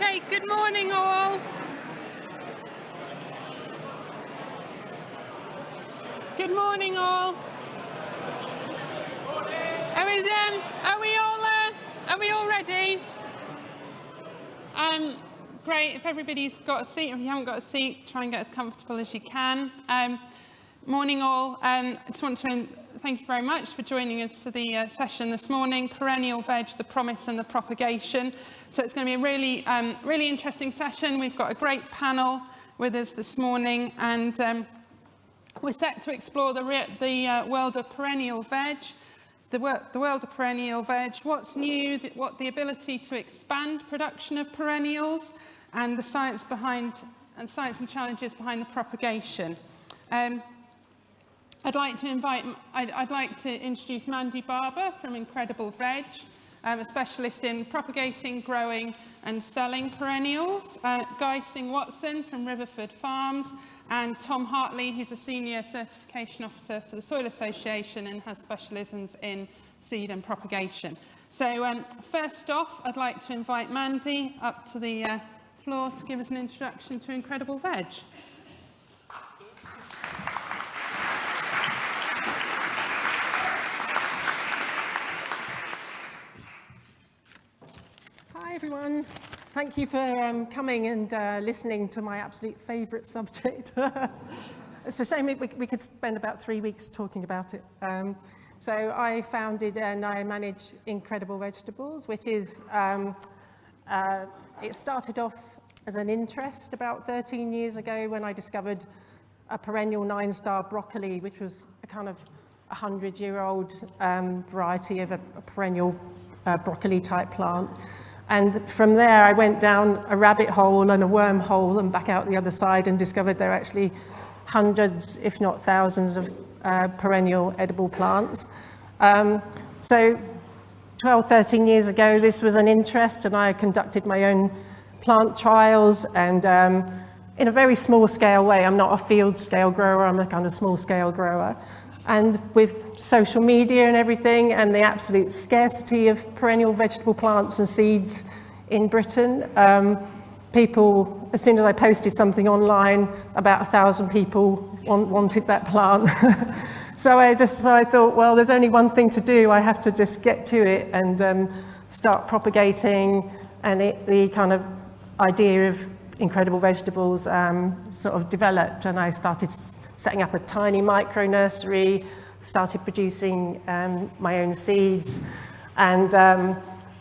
Okay, good morning all. Good morning all. Are we all ready? Great, if everybody's got a seat, if you haven't got a seat, try and get as comfortable as you can. Morning all. I just want to thank you very much for joining us for the session this morning, Perennial Veg, the Promise and the Propagation. So it's going to be a really interesting session. We've got a great panel with us this morning, and we're set to explore the world of perennial veg, the world of perennial veg, what's new, what the ability to expand production of perennials, and the science and challenges behind the propagation. I'd like to introduce Mandy Barber from Incredible Veg, a specialist in propagating, growing and selling perennials, Guy Singh-Watson from Riverford Farms, and Tom Hartley, who's a senior certification officer for the Soil Association and has specialisms in seed and propagation. So first off, I'd like to invite Mandy up to the floor to give us an introduction to Incredible Veg. Hi everyone, thank you for coming and listening to my absolute favourite subject. It's a shame we could spend about 3 weeks talking about it. So I founded and I manage Incredible Vegetables, which is, it started off as an interest about 13 years ago when I discovered a perennial 9-star broccoli, which was a kind of 100-year-old variety of a perennial broccoli type plant. And from there, I went down a rabbit hole and a wormhole and back out the other side and discovered there are actually hundreds, if not thousands, of perennial edible plants. So 12, 13 years ago, this was an interest, and I conducted my own plant trials, and in a very small scale way. I'm not a field scale grower, I'm a kind of small scale grower. And with social media and everything, and the absolute scarcity of perennial vegetable plants and seeds in Britain, people, as soon as I posted something online, about 1,000 people wanted that plant. So I thought, well, there's only one thing to do. I have to just get to it and start propagating. And the kind of idea of Incredible Vegetables sort of developed, and I started setting up a tiny micro nursery, started producing my own seeds. And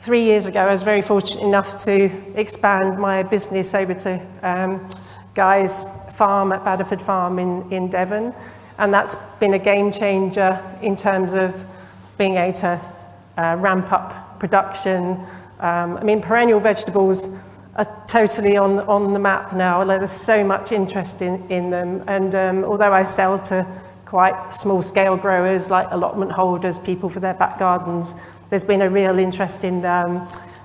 3 years ago, I was very fortunate enough to expand my business over to Guy's farm at Badderford Farm in Devon. And that's been a game changer in terms of being able to ramp up production. I mean, perennial vegetables are totally on the map now. There's so much interest in them, and although I sell to quite small scale growers like allotment holders, people for their back gardens, there's been a real interest in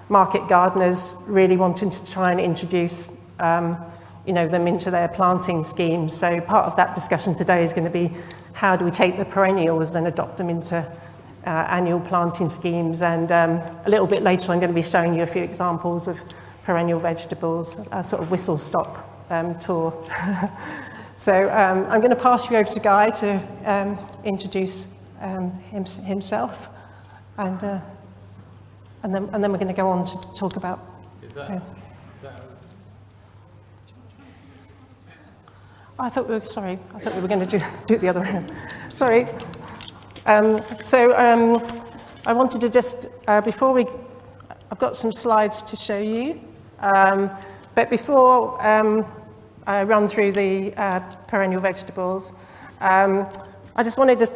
market gardeners really wanting to try and introduce them into their planting schemes. So part of that discussion today is going to be how do we take the perennials and adopt them into annual planting schemes, and a little bit later I'm going to be showing you a few examples of perennial vegetables, a sort of whistle-stop tour. So I'm going to pass you over to Guy to introduce himself, and then we're going to go on to talk about. Is that I thought we were going to do it the other way. Sorry. I wanted to just I've got some slides to show you. But before I run through the perennial vegetables, I just wanted to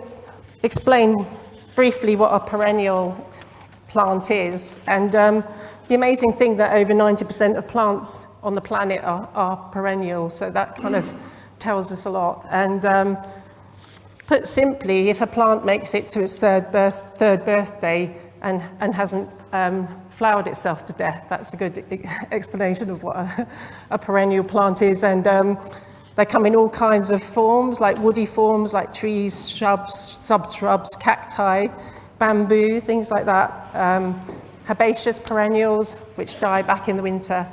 explain briefly what a perennial plant is. And the amazing thing that over 90% of plants on the planet are perennial, so that kind of tells us a lot. And put simply, if a plant makes it to its third birthday and hasn't flowered itself to death, that's a good explanation of what a perennial plant is. And they come in all kinds of forms, like woody forms, like trees, shrubs, subshrubs, cacti, bamboo, things like that. Herbaceous perennials, which die back in the winter,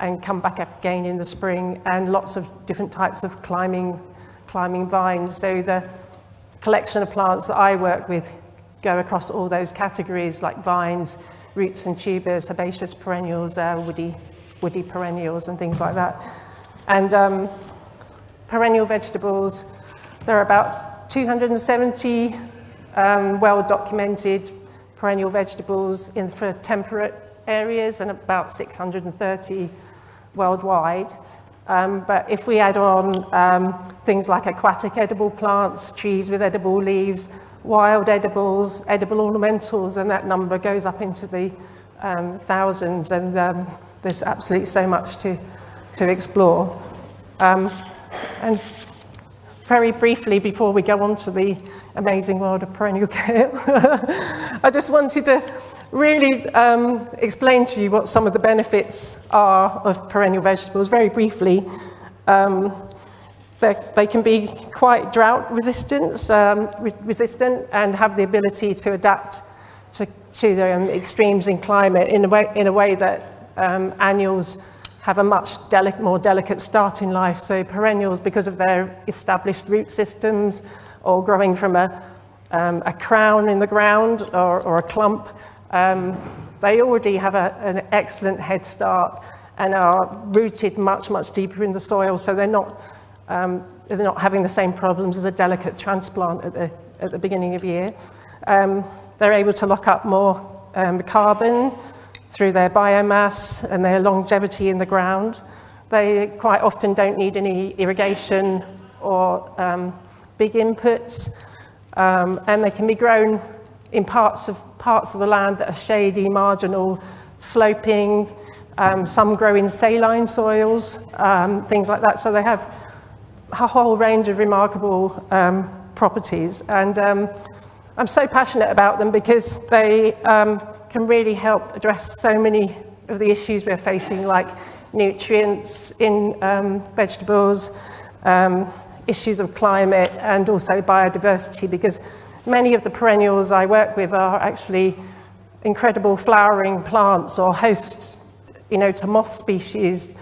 and come back up again in the spring, and lots of different types of climbing vines. So the collection of plants that I work with go across all those categories, like vines, roots and tubers, herbaceous perennials, woody perennials and things like that. And perennial vegetables, there are about 270 well-documented perennial vegetables for temperate areas and about 630 worldwide. But if we add on things like aquatic edible plants, trees with edible leaves, wild edibles, edible ornamentals, and that number goes up into the thousands, and there's absolutely so much to explore. And very briefly, before we go on to the amazing world of perennial kale, I just wanted to really explain to you what some of the benefits are of perennial vegetables. Very briefly, they can be quite drought resistant and have the ability to adapt to the extremes in climate in a way that annuals have a much more delicate start in life. So perennials, because of their established root systems or growing from a crown in the ground or a clump, they already have an excellent head start and are rooted much, much deeper in the soil, so they're not having the same problems as a delicate transplant at the beginning of year. They're able to lock up more carbon through their biomass and their longevity in the ground. They quite often don't need any irrigation or big inputs, and they can be grown in parts of the land that are shady, marginal, sloping. Some grow in saline soils, things like that. So they have a whole range of remarkable properties. And I'm so passionate about them because they can really help address so many of the issues we're facing, like nutrients in vegetables, issues of climate, and also biodiversity, because many of the perennials I work with are actually incredible flowering plants or hosts, to moth species,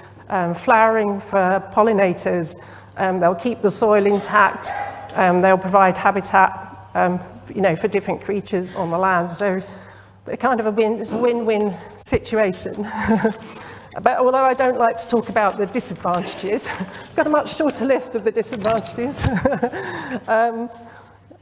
flowering for pollinators. They'll keep the soil intact. They'll provide habitat, for different creatures on the land. So they're kind of it's a win-win situation. But although I don't like to talk about the disadvantages, I've got a much shorter list of the disadvantages.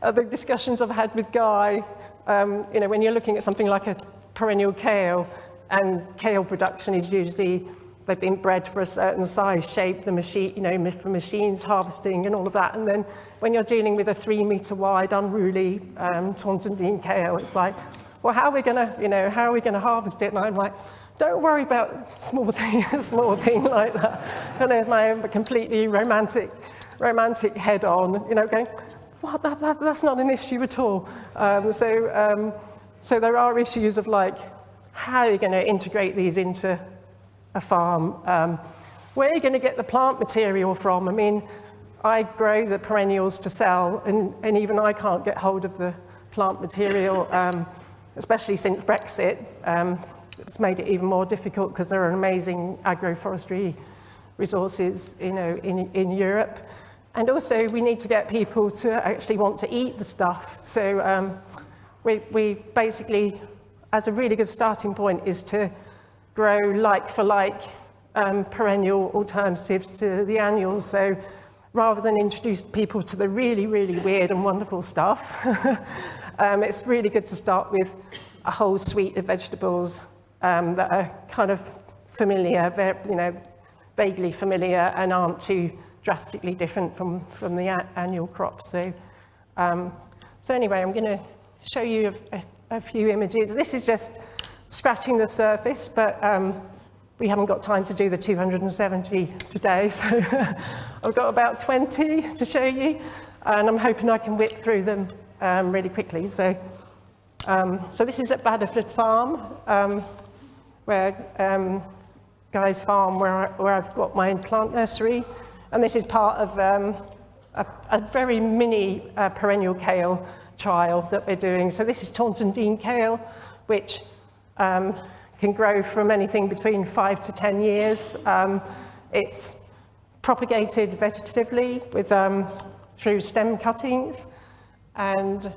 The discussions I've had with Guy, when you're looking at something like a perennial kale, and kale production is usually, they've been bred for a certain size, shape, the machine, for machines harvesting and all of that. And then when you're dealing with a 3 meter wide, unruly Taunton cale, it's like, well, how are we going to harvest it? And I'm like, don't worry about small thing like that. And there's my own completely romantic head on, going, what? That's not an issue at all. So there are issues of like, how are you going to integrate these into a farm? Where are you going to get the plant material from? I mean, I grow the perennials to sell, and even I can't get hold of the plant material, especially since Brexit. It's made it even more difficult because there are amazing agroforestry resources, in Europe. And also, we need to get people to actually want to eat the stuff. So we basically, as a really good starting point, is to grow like-for-like perennial alternatives to the annuals. So rather than introduce people to the really, really weird and wonderful stuff, it's really good to start with a whole suite of vegetables that are kind of familiar, vaguely familiar, and aren't too drastically different from the annual crops. So anyway, I'm going to show you a few images. This is just scratching the surface, but we haven't got time to do the 270 today, so I've got about 20 to show you, and I'm hoping I can whip through them really quickly. So this is at Badderford Farm, where Guy's farm, where I've got my plant nursery, and this is part of a very mini perennial kale trial that we're doing. So this is Taunton Dean kale, which can grow from anything between 5 to 10 years. It's propagated vegetatively with, through stem cuttings, and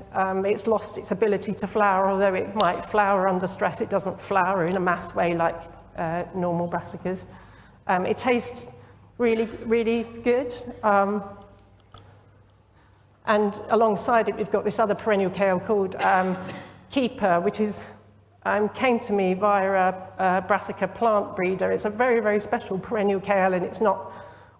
it's lost its ability to flower. Although it might flower under stress, it doesn't flower in a mass way like normal brassicas. It tastes really, really good. And alongside it, we've got this other perennial kale called Keeper, which is came to me via a brassica plant breeder. It's a very, very special perennial kale, and it's not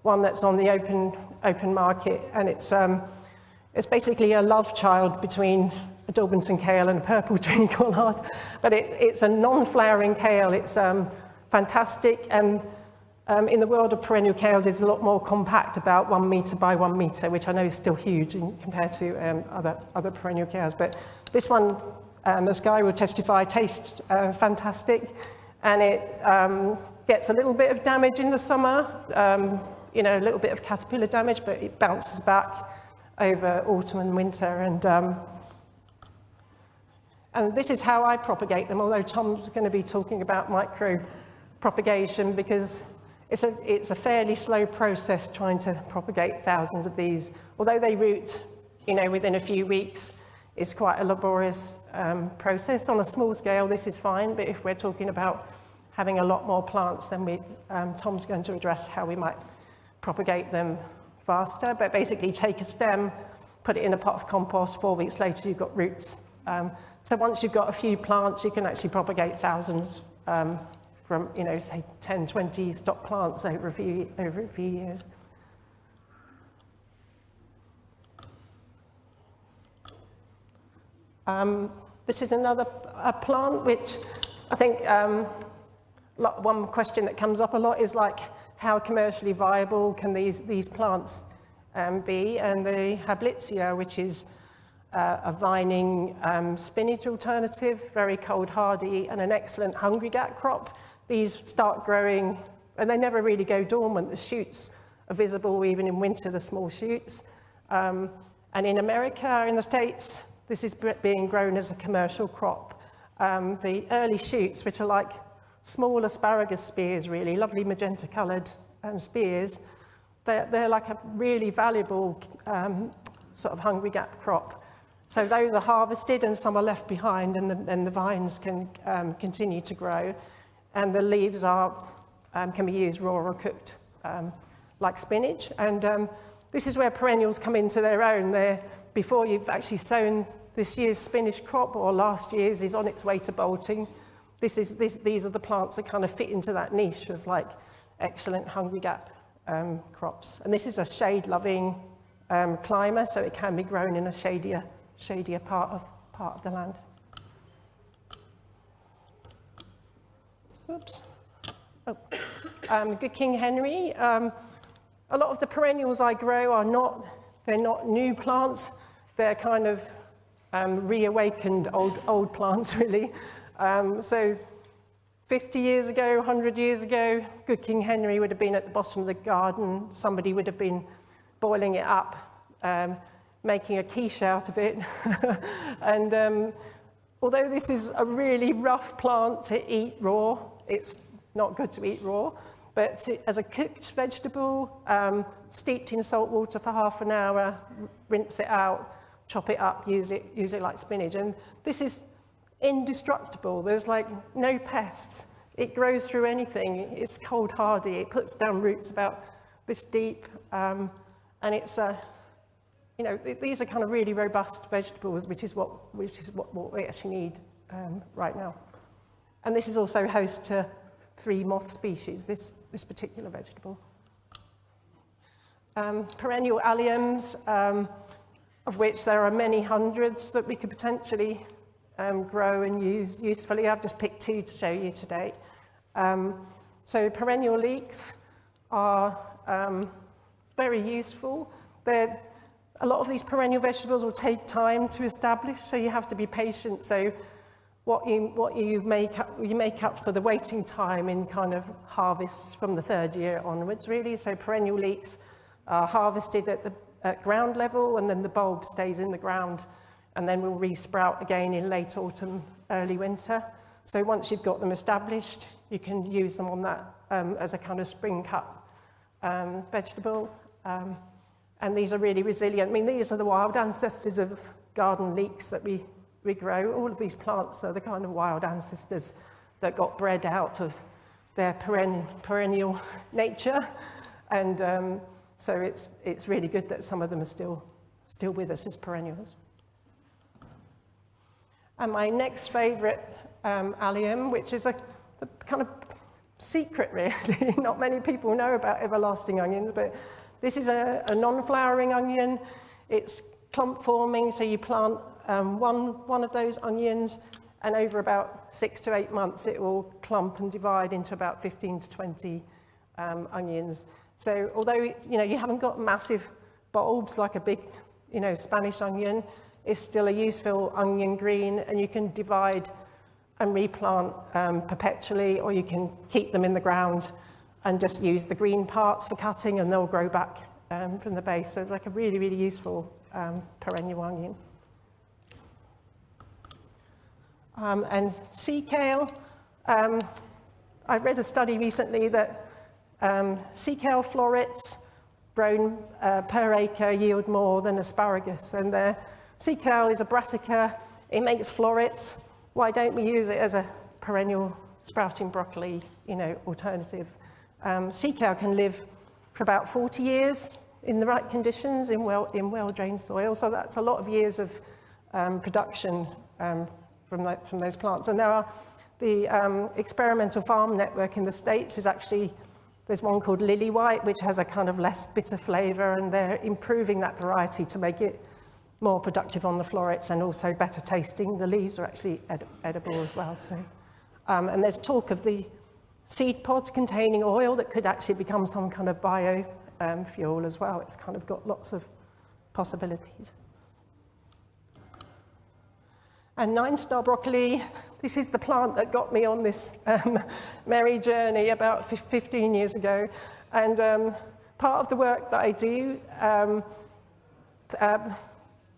one that's on the open market. And it's basically a love child between a Dorbenson kale and a purple treacle. But it's a non-flowering kale. It's fantastic, and in the world of perennial kales, it's a lot more compact, about 1 metre by 1 metre, which I know is still huge compared to other perennial kales. But this one, as Guy will testify, tastes fantastic, and it gets a little bit of damage in the summer, you know, a little bit of caterpillar damage, but it bounces back over autumn and winter. And this is how I propagate them, although Tom's going to be talking about micropropagation, because it's a fairly slow process trying to propagate thousands of these. Although they root, you know, within a few weeks, it's quite a laborious process. On a small scale, this is fine, but if we're talking about having a lot more plants, then Tom's going to address how we might propagate them faster. But basically, take a stem, put it in a pot of compost, 4 weeks later, you've got roots. So once you've got a few plants, you can actually propagate thousands from, you know, say 10, 20 stock plants over a few years. This is another plant which I think one question that comes up a lot is like, how commercially viable can these plants be? And the Hablitzia, which is a vining spinach alternative, very cold hardy, and an excellent hungry gap crop. These start growing, and they never really go dormant. The shoots are visible even in winter, the small shoots. And in America, in the States, this is being grown as a commercial crop. The early shoots, which are like small asparagus spears, really, lovely magenta-coloured spears, they're like a really valuable sort of hungry gap crop. So those are harvested and some are left behind, and the vines can continue to grow. And the leaves can be used raw or cooked, like spinach. And this is where perennials come into their own. Before you've actually sown this year's spinach crop, or last year's is on its way to bolting, these are the plants that kind of fit into that niche of like excellent hungry gap crops. And this is a shade-loving climber, so it can be grown in a shadier part of the land. Oops. Oh. Good King Henry. A lot of the perennials I grow they're not new plants. They're kind of reawakened old plants, really. So 50 years ago, 100 years ago, Good King Henry would have been at the bottom of the garden. Somebody would have been boiling it up, making a quiche out of it. And although this is a really rough plant to eat raw, it's not good to eat raw, but as a cooked vegetable, steeped in salt water for half an hour, rinse it out, chop it up, use it like spinach. And this is indestructible. There's like no pests. It grows through anything. It's cold hardy. It puts down roots about this deep, and it's you know, these are kind of really robust vegetables, which is what we actually need right now. And this is also host to 3 moth species, this particular vegetable. Perennial alliums, of which there are many hundreds that we could potentially grow and use usefully. I've just picked 2 to show you today. So perennial leeks are very useful. A lot of these perennial vegetables will take time to establish, so you have to be patient. So what you make up for the waiting time in kind of harvests from the 3rd year onwards, really. So perennial leeks are harvested at ground level, and then the bulb stays in the ground, and then will re-sprout again in late autumn, early winter. So once you've got them established, you can use them on that as a kind of spring cut vegetable. And these are really resilient. I mean, these are the wild ancestors of garden leeks that we grow. All of these plants are the kind of wild ancestors that got bred out of their perennial nature. And so it's really good that some of them are still with us as perennials. And my next favourite allium, which is the kind of secret really, not many people know about everlasting onions, but this is a non-flowering onion. It's clump forming, so you plant one of those onions, and over about 6 to 8 months it will clump and divide into about 15 to 20 onions. So although you haven't got massive bulbs like a big Spanish onion, it's still a useful onion green, and you can divide and replant perpetually, or you can keep them in the ground and just use the green parts for cutting, and they'll grow back from the base. So it's like a really, really useful perennial onion. And sea kale, I read a study recently that sea kale florets grown per acre yield more than asparagus, and sea kale is a brassica, it makes florets. Why don't we use it as a perennial sprouting broccoli, alternative? Sea kale can live for about 40 years in the right conditions in well-drained soil, so that's a lot of years of production from those plants. And there are the experimental farm network in the States is actually, there's one called Lily White, which has a kind of less bitter flavour, and they're improving that variety to make it more productive on the florets and also better tasting. The leaves are actually edible as well. So, and there's talk of the seed pods containing oil that could actually become some kind of bio fuel as well. It's kind of got lots of possibilities. And 9-star broccoli, this is the plant that got me on this merry journey about 15 years ago. And part of the work that I do,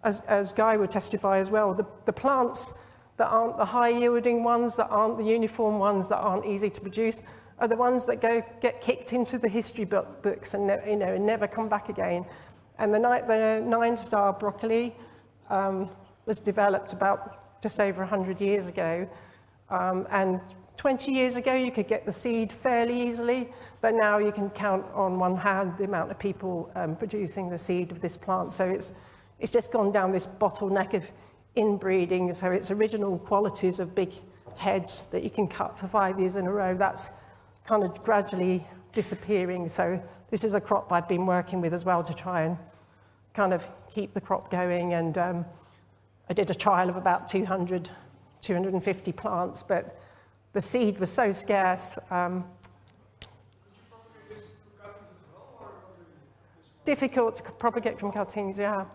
as Guy would testify as well, the plants that aren't the high-yielding ones, that aren't the uniform ones, that aren't easy to produce, are the ones that get kicked into the history books and never come back again. And the 9-star broccoli was developed about just over 100 years ago. And 20 years ago, you could get the seed fairly easily, but now you can count on one hand the amount of people producing the seed of this plant. So it's just gone down this bottleneck of inbreeding. So its original qualities of big heads that you can cut for 5 years in a row, that's kind of gradually disappearing. So this is a crop I've been working with as well to try and kind of keep the crop going. And I did a trial of about 250 plants, but the seed was so scarce. Difficult to propagate from cuttings, yeah.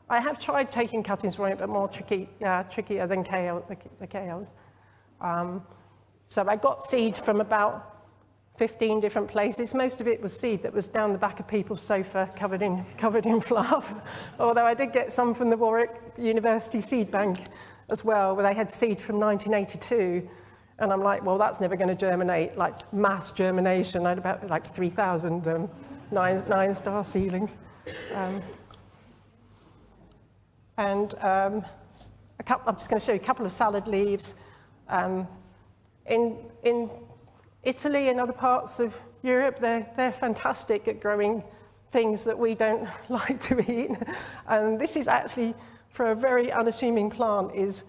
I have tried taking cuttings from it, but more trickier than the kales. So I got seed from about 15 different places. Most of it was seed that was down the back of people's sofa, covered in fluff. Although I did get some from the Warwick University Seed Bank as well, where they had seed from 1982. And I'm like, well, that's never going to germinate, like mass germination. I had about like 3,000 9-star seedlings. I'm just going to show you a couple of salad leaves. In Italy and other parts of Europe, they're fantastic at growing things that we don't like to eat. And this is actually, for a very unassuming plant, is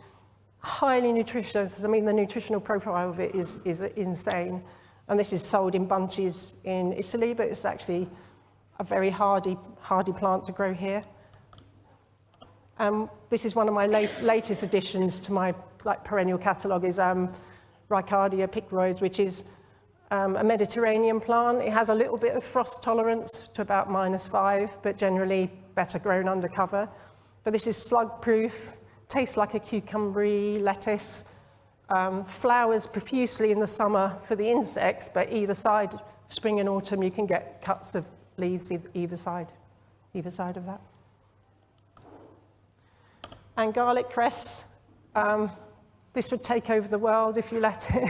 highly nutritious. I mean, the nutritional profile of it is insane. And this is sold in bunches in Italy, but it's actually a very hardy plant to grow here. This is one of my latest additions to my perennial catalogue, is Ricardia picroides, which is a Mediterranean plant. It has a little bit of frost tolerance to about -5, but generally better grown under cover. But this is slug-proof, tastes like a cucumbery lettuce, flowers profusely in the summer for the insects, but either side, spring and autumn, you can get cuts of leaves either side of that. And garlic cress, this would take over the world if you let it.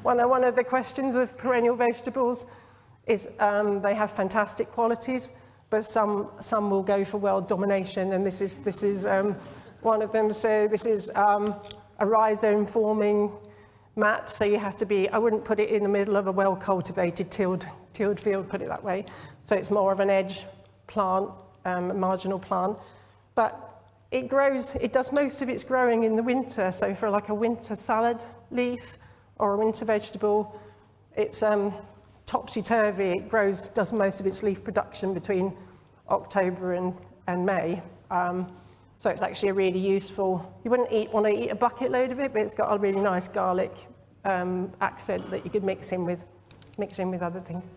One of the questions of perennial vegetables is they have fantastic qualities, but some will go for world domination, and this is one of them. So this is a rhizome forming mat, so you have to be, I wouldn't put it in the middle of a well cultivated tilled field, put it that way. So it's more of an edge plant, a marginal plant, but it grows, it does most of its growing in the winter. So for like a winter salad leaf or a winter vegetable, it's topsy-turvy. It does most of its leaf production between October and May. So it's actually a really useful, you wouldn't want to eat a bucket load of it, but it's got a really nice garlic accent that you could mix in with other things.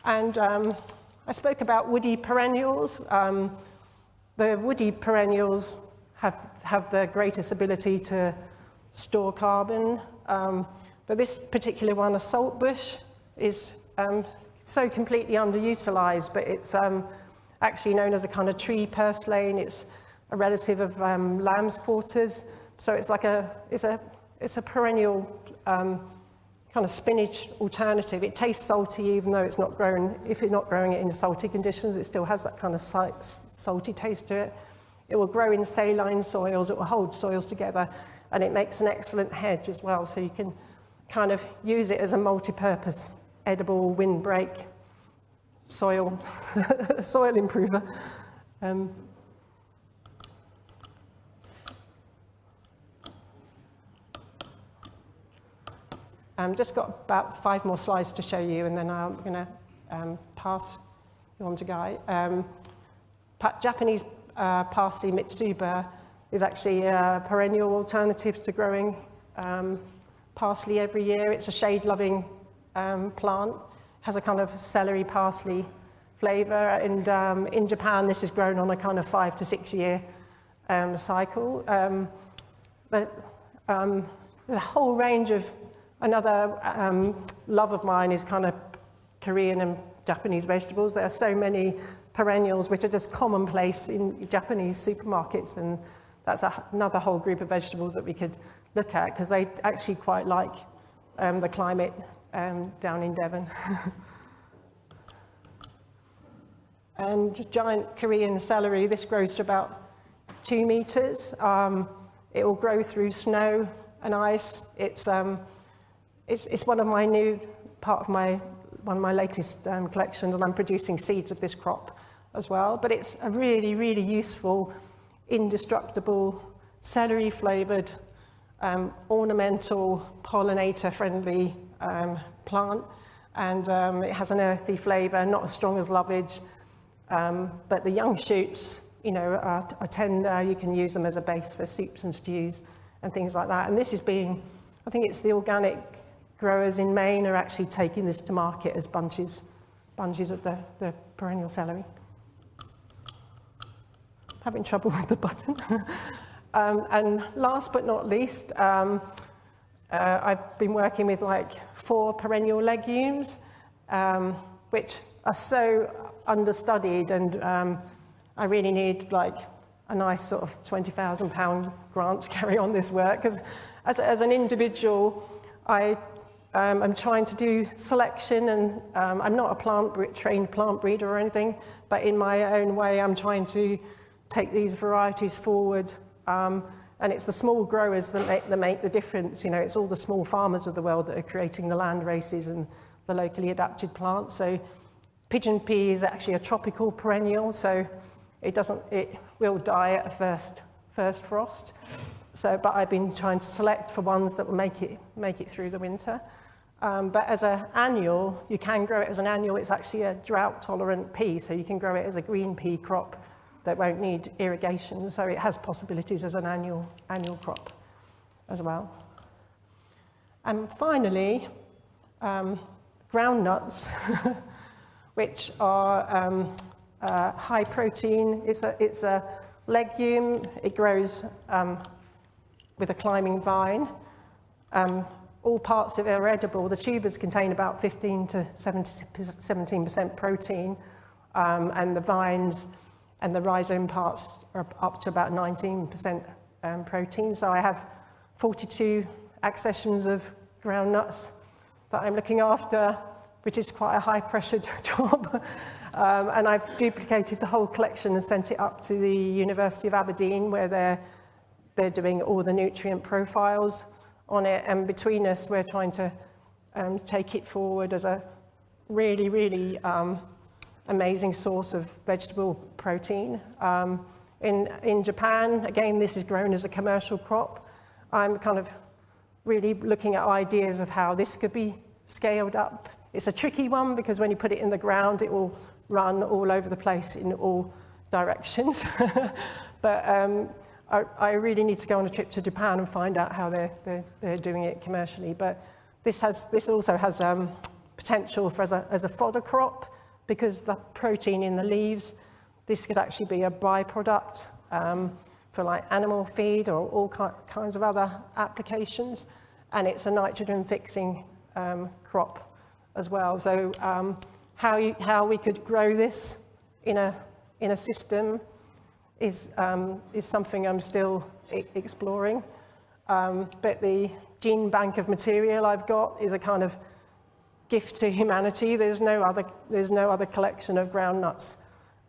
And I spoke about woody perennials. The woody perennials have the greatest ability to store carbon, but this particular one, a saltbush, is so completely underutilized, but it's actually known as a kind of tree purslane. It's a relative of lamb's quarters, so it's like it's a perennial kind of spinach alternative. It tastes salty even though it's not grown. If you're not growing it in salty conditions, it still has that kind of salty taste to it. It will grow in saline soils. It will hold soils together, and it makes an excellent hedge as well. So you can kind of use it as a multi-purpose edible windbreak soil improver. Just got about 5 more slides to show you, and then I'm going to pass you on to Guy. Japanese parsley mitsuba is actually a perennial alternative to growing parsley every year. It's a shade-loving plant. Has a kind of celery parsley flavor, and in Japan this is grown on a kind of 5 to 6 year cycle. There's a whole range of, another love of mine is kind of Korean and Japanese vegetables. There are so many perennials which are just commonplace in Japanese supermarkets, and that's another whole group of vegetables that we could look at, because they actually quite like the climate down in Devon. And giant Korean celery, this grows to about 2 meters. It will grow through snow and ice. It's one of my one of my latest collections, and I'm producing seeds of this crop as well. But it's a really, really useful, indestructible, celery-flavored, ornamental, pollinator-friendly plant, and it has an earthy flavor, not as strong as lovage, but the young shoots, are tender. You can use them as a base for soups and stews and things like that. And this is I think it's the organic growers in Maine are actually taking this to market as bunches of the perennial celery. Having trouble with the button. And last but not least, I've been working with like 4 perennial legumes, which are so understudied, and I really need like a nice sort of £20,000 grant to carry on this work, because as an individual, I'm trying to do selection, and I'm not a trained plant breeder or anything, but in my own way, I'm trying to take these varieties forward. And it's the small growers that make the difference. It's all the small farmers of the world that are creating the land races and the locally adapted plants. So pigeon pea is actually a tropical perennial, so it will die at a first frost. But I've been trying to select for ones that will make it through the winter. But as an annual, you can grow it as an annual. It's actually a drought-tolerant pea, so you can grow it as a green pea crop that won't need irrigation. So it has possibilities as an annual crop as well. And finally, groundnuts, which are high protein. It's a legume. It grows with a climbing vine. All parts of it are edible. The tubers contain about 15 to 17% protein, and the vines and the rhizome parts are up to about 19% protein. So I have 42 accessions of groundnuts that I'm looking after, which is quite a high-pressured job. And I've duplicated the whole collection and sent it up to the University of Aberdeen, where they're doing all the nutrient profiles on it. And between us, we're trying to take it forward as a really, really amazing source of vegetable protein. In Japan, again, this is grown as a commercial crop. I'm kind of really looking at ideas of how this could be scaled up. It's a tricky one because when you put it in the ground, it will run all over the place in all directions. But I really need to go on a trip to Japan and find out how they're doing it commercially. But this also has potential for as a fodder crop, because the protein in the leaves, this could actually be a byproduct for like animal feed or all kinds of other applications. And it's a nitrogen fixing crop as well. So how we could grow this in a system is something I'm still exploring. But the gene bank of material I've got is a kind of gift to humanity. There's no other collection of groundnuts.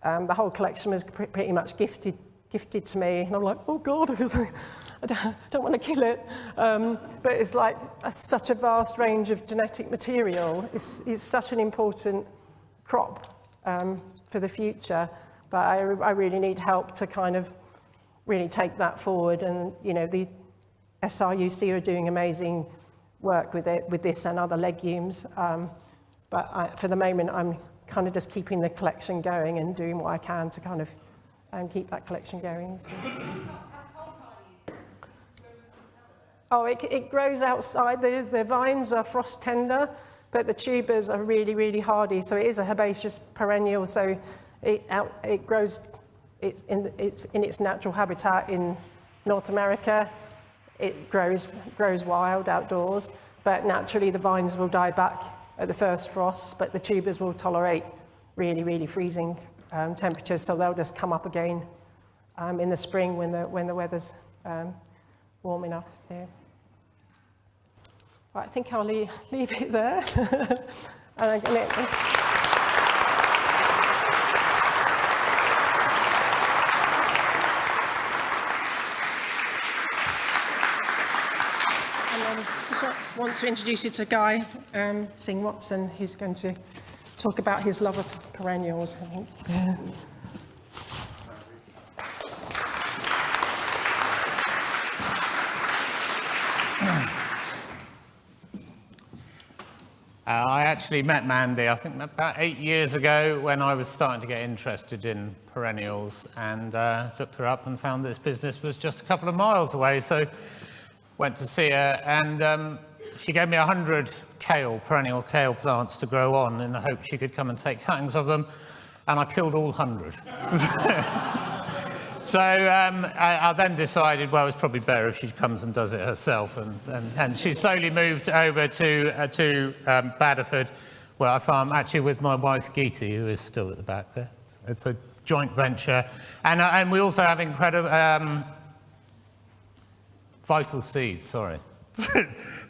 The whole collection was pretty much gifted to me, and I'm like, oh God, I don't want to kill it. But it's like such a vast range of genetic material. It's such an important crop for the future. But I really need help to kind of really take that forward. And the SRUC are doing amazing work with this and other legumes. But for the moment, I'm kind of just keeping the collection going and doing what I can to kind of keep that collection going. So. Oh, it grows outside. The vines are frost tender, but the tubers are really, really hardy. So it is a herbaceous perennial. So it grows. It's in its natural habitat in North America. It grows wild outdoors, but naturally the vines will die back at the first frost. But the tubers will tolerate really, really freezing temperatures, so they'll just come up again in the spring when the weather's warm enough. So. Right, I think I'll leave it there. And I'm gonna, just want to introduce you to Guy Singh-Watson, who's going to talk about his love of perennials, I think. Yeah. I actually met Mandy, I think about 8 years ago, when I was starting to get interested in perennials, and looked her up and found this business was just a couple of miles away. So went to see her, and she gave me 100 perennial kale plants to grow on in the hope she could come and take cuttings of them, and I killed all 100. So I then decided, well, it's probably better if she comes and does it herself, and she slowly moved over to Badderford, where I farm actually with my wife Geeti, who is still at the back there. It's a joint venture, and we also have incredible vital seeds, sorry,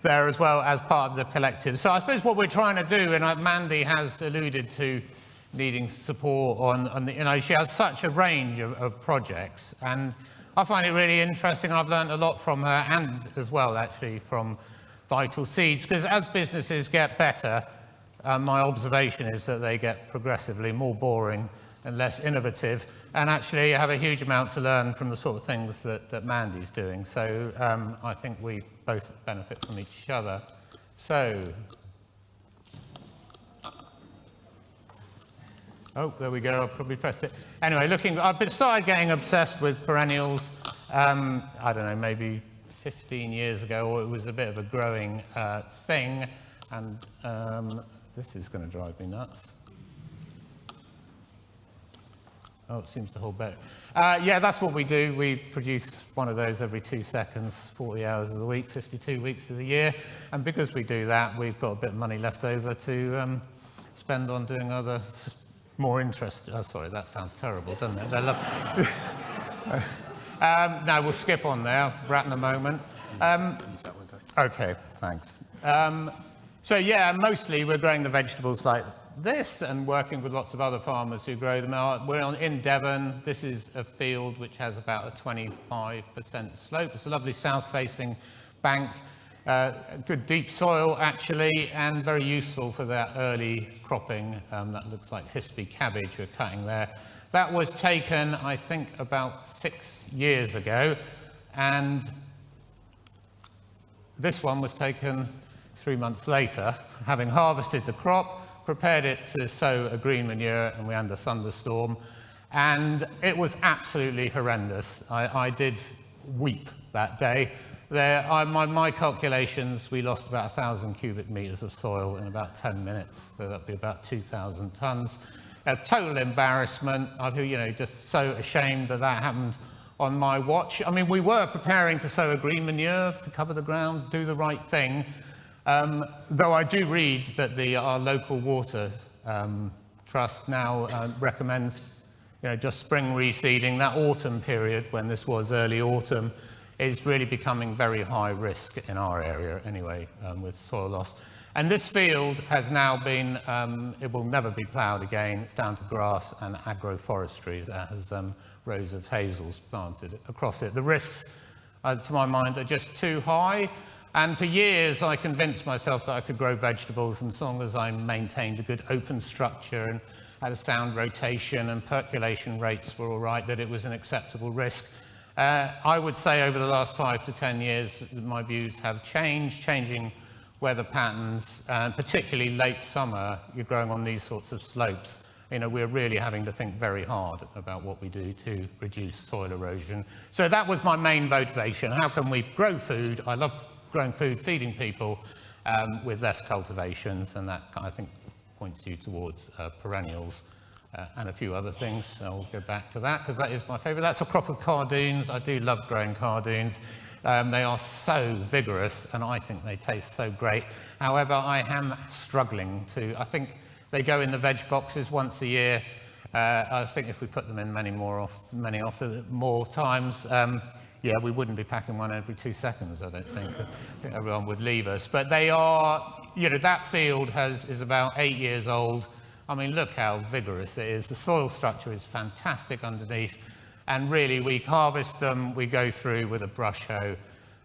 there as well as part of the collective. So I suppose what we're trying to do, and Mandy has alluded to needing support on she has such a range of projects, and I find it really interesting. I've learned a lot from her, and as well actually from Vital Seeds, because as businesses get better, my observation is that they get progressively more boring and less innovative, and actually have a huge amount to learn from the sort of things that Mandy's doing. So I think we both benefit from each other. So, oh, there we go, I probably pressed it. Anyway, I've started getting obsessed with perennials, I don't know, maybe 15 years ago, or it was a bit of a growing thing, and this is going to drive me nuts. Oh, it seems to hold better. Yeah, that's what we do. We produce one of those every 2 seconds, 40 hours of the week, 52 weeks of the year. And because we do that, we've got a bit of money left over to spend on doing other more interested. Oh, sorry, that sounds terrible, doesn't it? They love. No, we'll skip on there. Rat in a moment. Okay, thanks. So yeah, mostly we're growing the vegetables like this and working with lots of other farmers who grow them. We're in Devon. This is a field which has about a 25% slope. It's a lovely south-facing bank. Good deep soil, actually, and very useful for that early cropping. That looks like Hispy cabbage we're cutting there. That was taken, I think, about 6 years ago, and this one was taken 3 months later, having harvested the crop, prepared it to sow a green manure, and we had a thunderstorm, and it was absolutely horrendous. I did weep that day. My calculations, we lost about 1,000 cubic meters of soil in about 10 minutes, so that'd be about 2,000 tons. A total embarrassment. I feel, just so ashamed that that happened on my watch. I mean, we were preparing to sow a green manure to cover the ground, do the right thing. Though I do read that our local water trust now recommends, just spring reseeding. That autumn period, when this was early autumn, is really becoming very high risk in our area anyway, with soil loss. And this field has now been, it will never be ploughed again. It's down to grass and agroforestry. It has rows of hazels planted across it. The risks, to my mind, are just too high. And for years, I convinced myself that I could grow vegetables, and as long as I maintained a good open structure and had a sound rotation and percolation rates were all right, that it was an acceptable risk. I would say over the last 5 to 10 years, my views have changing weather patterns, and particularly late summer, you're growing on these sorts of slopes. We're really having to think very hard about what we do to reduce soil erosion. So that was my main motivation. How can we grow food? I love growing food, feeding people with less cultivations, and that, I think, points you towards perennials and a few other things. I'll go back to that because that is my favourite. That's a crop of cardoons. I do love growing cardoons. They are so vigorous, and I think they taste so great. However, I am struggling to, I think they go in the veg boxes once a year. I think if we put them in many more times, yeah, we wouldn't be packing one every 2 seconds, I don't think. I think everyone would leave us. But they are, that field is about 8 years old. I mean, look how vigorous it is. The soil structure is fantastic underneath. And really, we harvest them, we go through with a brush hoe,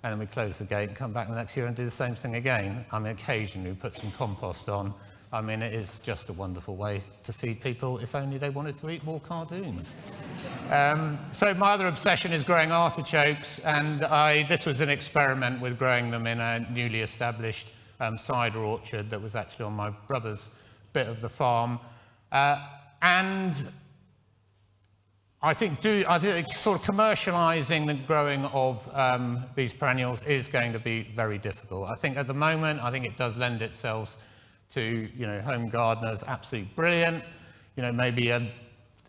and then we close the gate and come back the next year and do the same thing again. I mean, occasionally we put some compost on. I mean, it is just a wonderful way to feed people, if only they wanted to eat more cardoons. So my other obsession is growing artichokes, and this was an experiment with growing them in a newly established cider orchard that was actually on my brother's bit of the farm. And I think sort of commercialising the growing of these perennials is going to be very difficult. I think at the moment, I think it does lend itself to, home gardeners, absolutely brilliant. Maybe a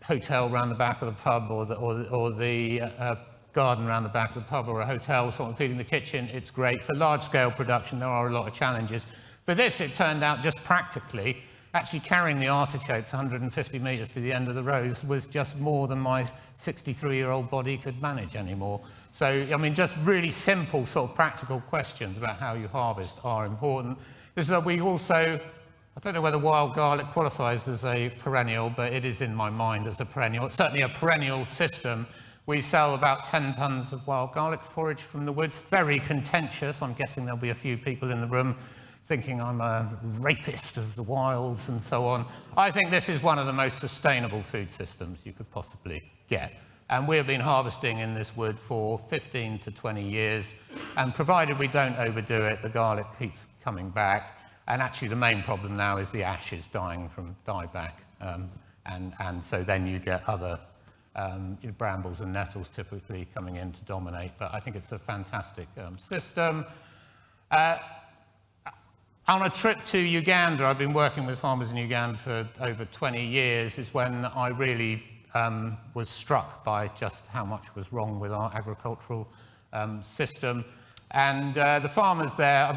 hotel around the back of the pub, or the garden around the back of the pub, or a hotel, someone feeding the kitchen. It's great. For large-scale production, there are a lot of challenges. For this, it turned out just practically, actually carrying the artichokes 150 metres to the end of the rows was just more than my 63-year-old body could manage anymore. So, I mean, just really simple sort of practical questions about how you harvest are important. We also, I don't know whether wild garlic qualifies as a perennial, but it is in my mind as a perennial. It's certainly a perennial system. We sell about 10 tons of wild garlic forage from the woods. Very contentious. I'm guessing there'll be a few people in the room thinking I'm a rapist of the wilds and so on. I think this is one of the most sustainable food systems you could possibly get. And we've been harvesting in this wood for 15 to 20 years. And provided we don't overdo it, the garlic keeps coming back. And actually the main problem now is the ash is dying from dieback. And so then you get other brambles and nettles typically coming in to dominate. But I think it's a fantastic system. On a trip to Uganda, I've been working with farmers in Uganda for over 20 years, is when I really was struck by just how much was wrong with our agricultural system. And the farmers there,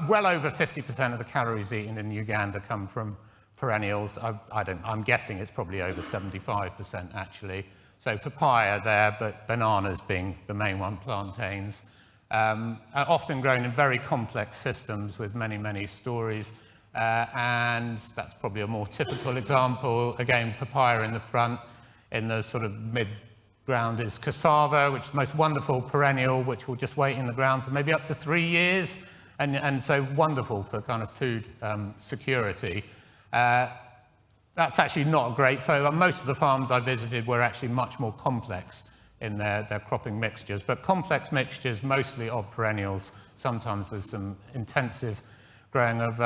well over 50% of the calories eaten in Uganda come from perennials. I'm guessing it's probably over 75% actually. So papaya there, but bananas being the main one, plantains. Are often grown in very complex systems with many, many stories. And that's probably a more typical example. Again, papaya in the front. In the sort of mid-ground is cassava, which is the most wonderful perennial, which will just wait in the ground for maybe up to 3 years. And so wonderful for kind of food security. That's actually not a great photo. Most of the farms I visited were actually much more complex in their cropping mixtures, but complex mixtures mostly of perennials, sometimes with some intensive growing of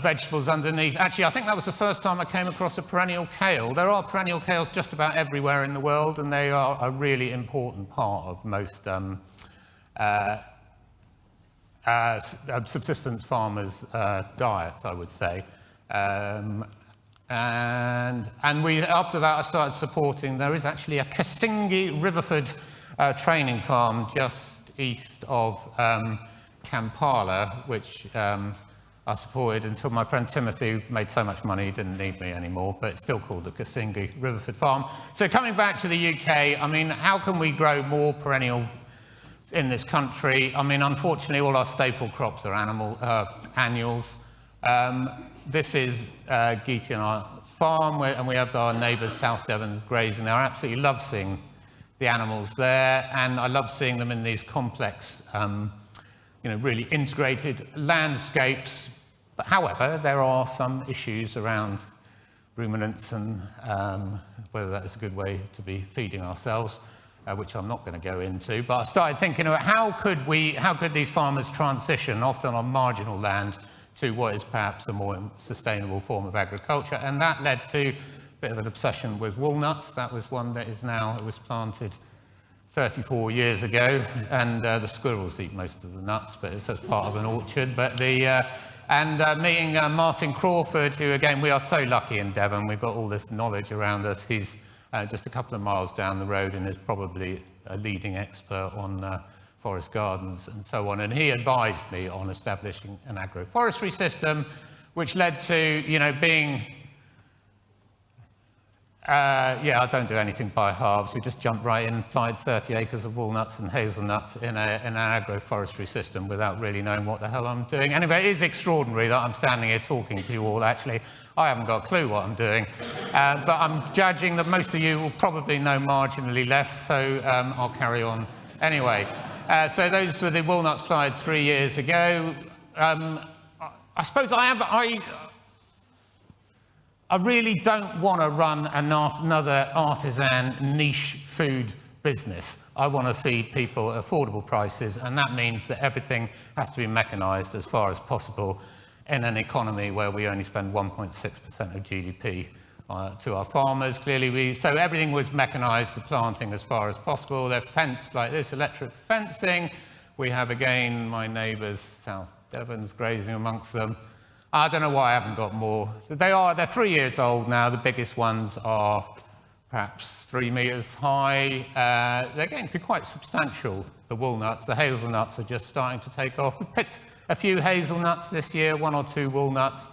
vegetables underneath. Actually, I think that was the first time I came across a perennial kale. There are perennial kales just about everywhere in the world, and they are a really important part of most subsistence farmers' diet, I would say. And we, after that, I started supporting. There is actually a Kasingi Riverford training farm just east of Kampala, which I supported until my friend Timothy made so much money he didn't need me anymore, but it's still called the Kasingi Riverford farm. So coming back to the UK, I mean, how can we grow more perennial in this country? I mean, unfortunately, all our staple crops are annuals. This is Geety and our farm, and we have our neighbours South Devon grazing there. I absolutely love seeing the animals there, and I love seeing them in these complex, really integrated landscapes. But however, there are some issues around ruminants and whether that's a good way to be feeding ourselves, which I'm not going to go into. But I started thinking about how could these farmers transition, often on marginal land, to what is perhaps a more sustainable form of agriculture. And that led to a bit of an obsession with walnuts. That was one that is now, it was planted 34 years ago, and the squirrels eat most of the nuts, but it's as part of an orchard. But meeting Martin Crawford, who again, we are so lucky in Devon, we've got all this knowledge around us. He's just a couple of miles down the road and is probably a leading expert on forest gardens and so on. And he advised me on establishing an agroforestry system, which led to, being I don't do anything by halves. We just jumped right in, planted 30 acres of walnuts and hazelnuts in an agroforestry system without really knowing what the hell I'm doing. Anyway, it is extraordinary that I'm standing here talking to you all, actually. I haven't got a clue what I'm doing. But I'm judging that most of you will probably know marginally less, so I'll carry on anyway. So those were the walnuts planted 3 years ago. I suppose I really don't want to run another artisan niche food business. I want to feed people affordable prices, and that means that everything has to be mechanised as far as possible in an economy where we only spend 1.6% of GDP to our farmers. Clearly, so everything was mechanised, the planting as far as possible. They're fenced like this, electric fencing. We have, again, my neighbours, South Devon's grazing amongst them. I don't know why I haven't got more. They're 3 years old now. The biggest ones are perhaps 3 metres high. They're going to be quite substantial, the walnuts. The hazelnuts are just starting to take off. We picked a few hazelnuts this year, 1 or 2 walnuts.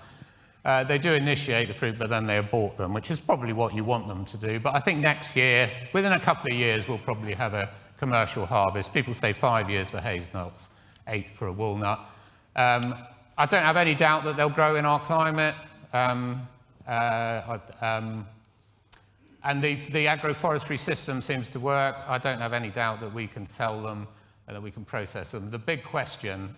They do initiate the fruit, but then they abort them, which is probably what you want them to do. But I think next year, within a couple of years, we'll probably have a commercial harvest. People say 5 years for hazelnuts, 8 for a walnut. I don't have any doubt that they'll grow in our climate. And the agroforestry system seems to work. I don't have any doubt that we can sell them and that we can process them. The big question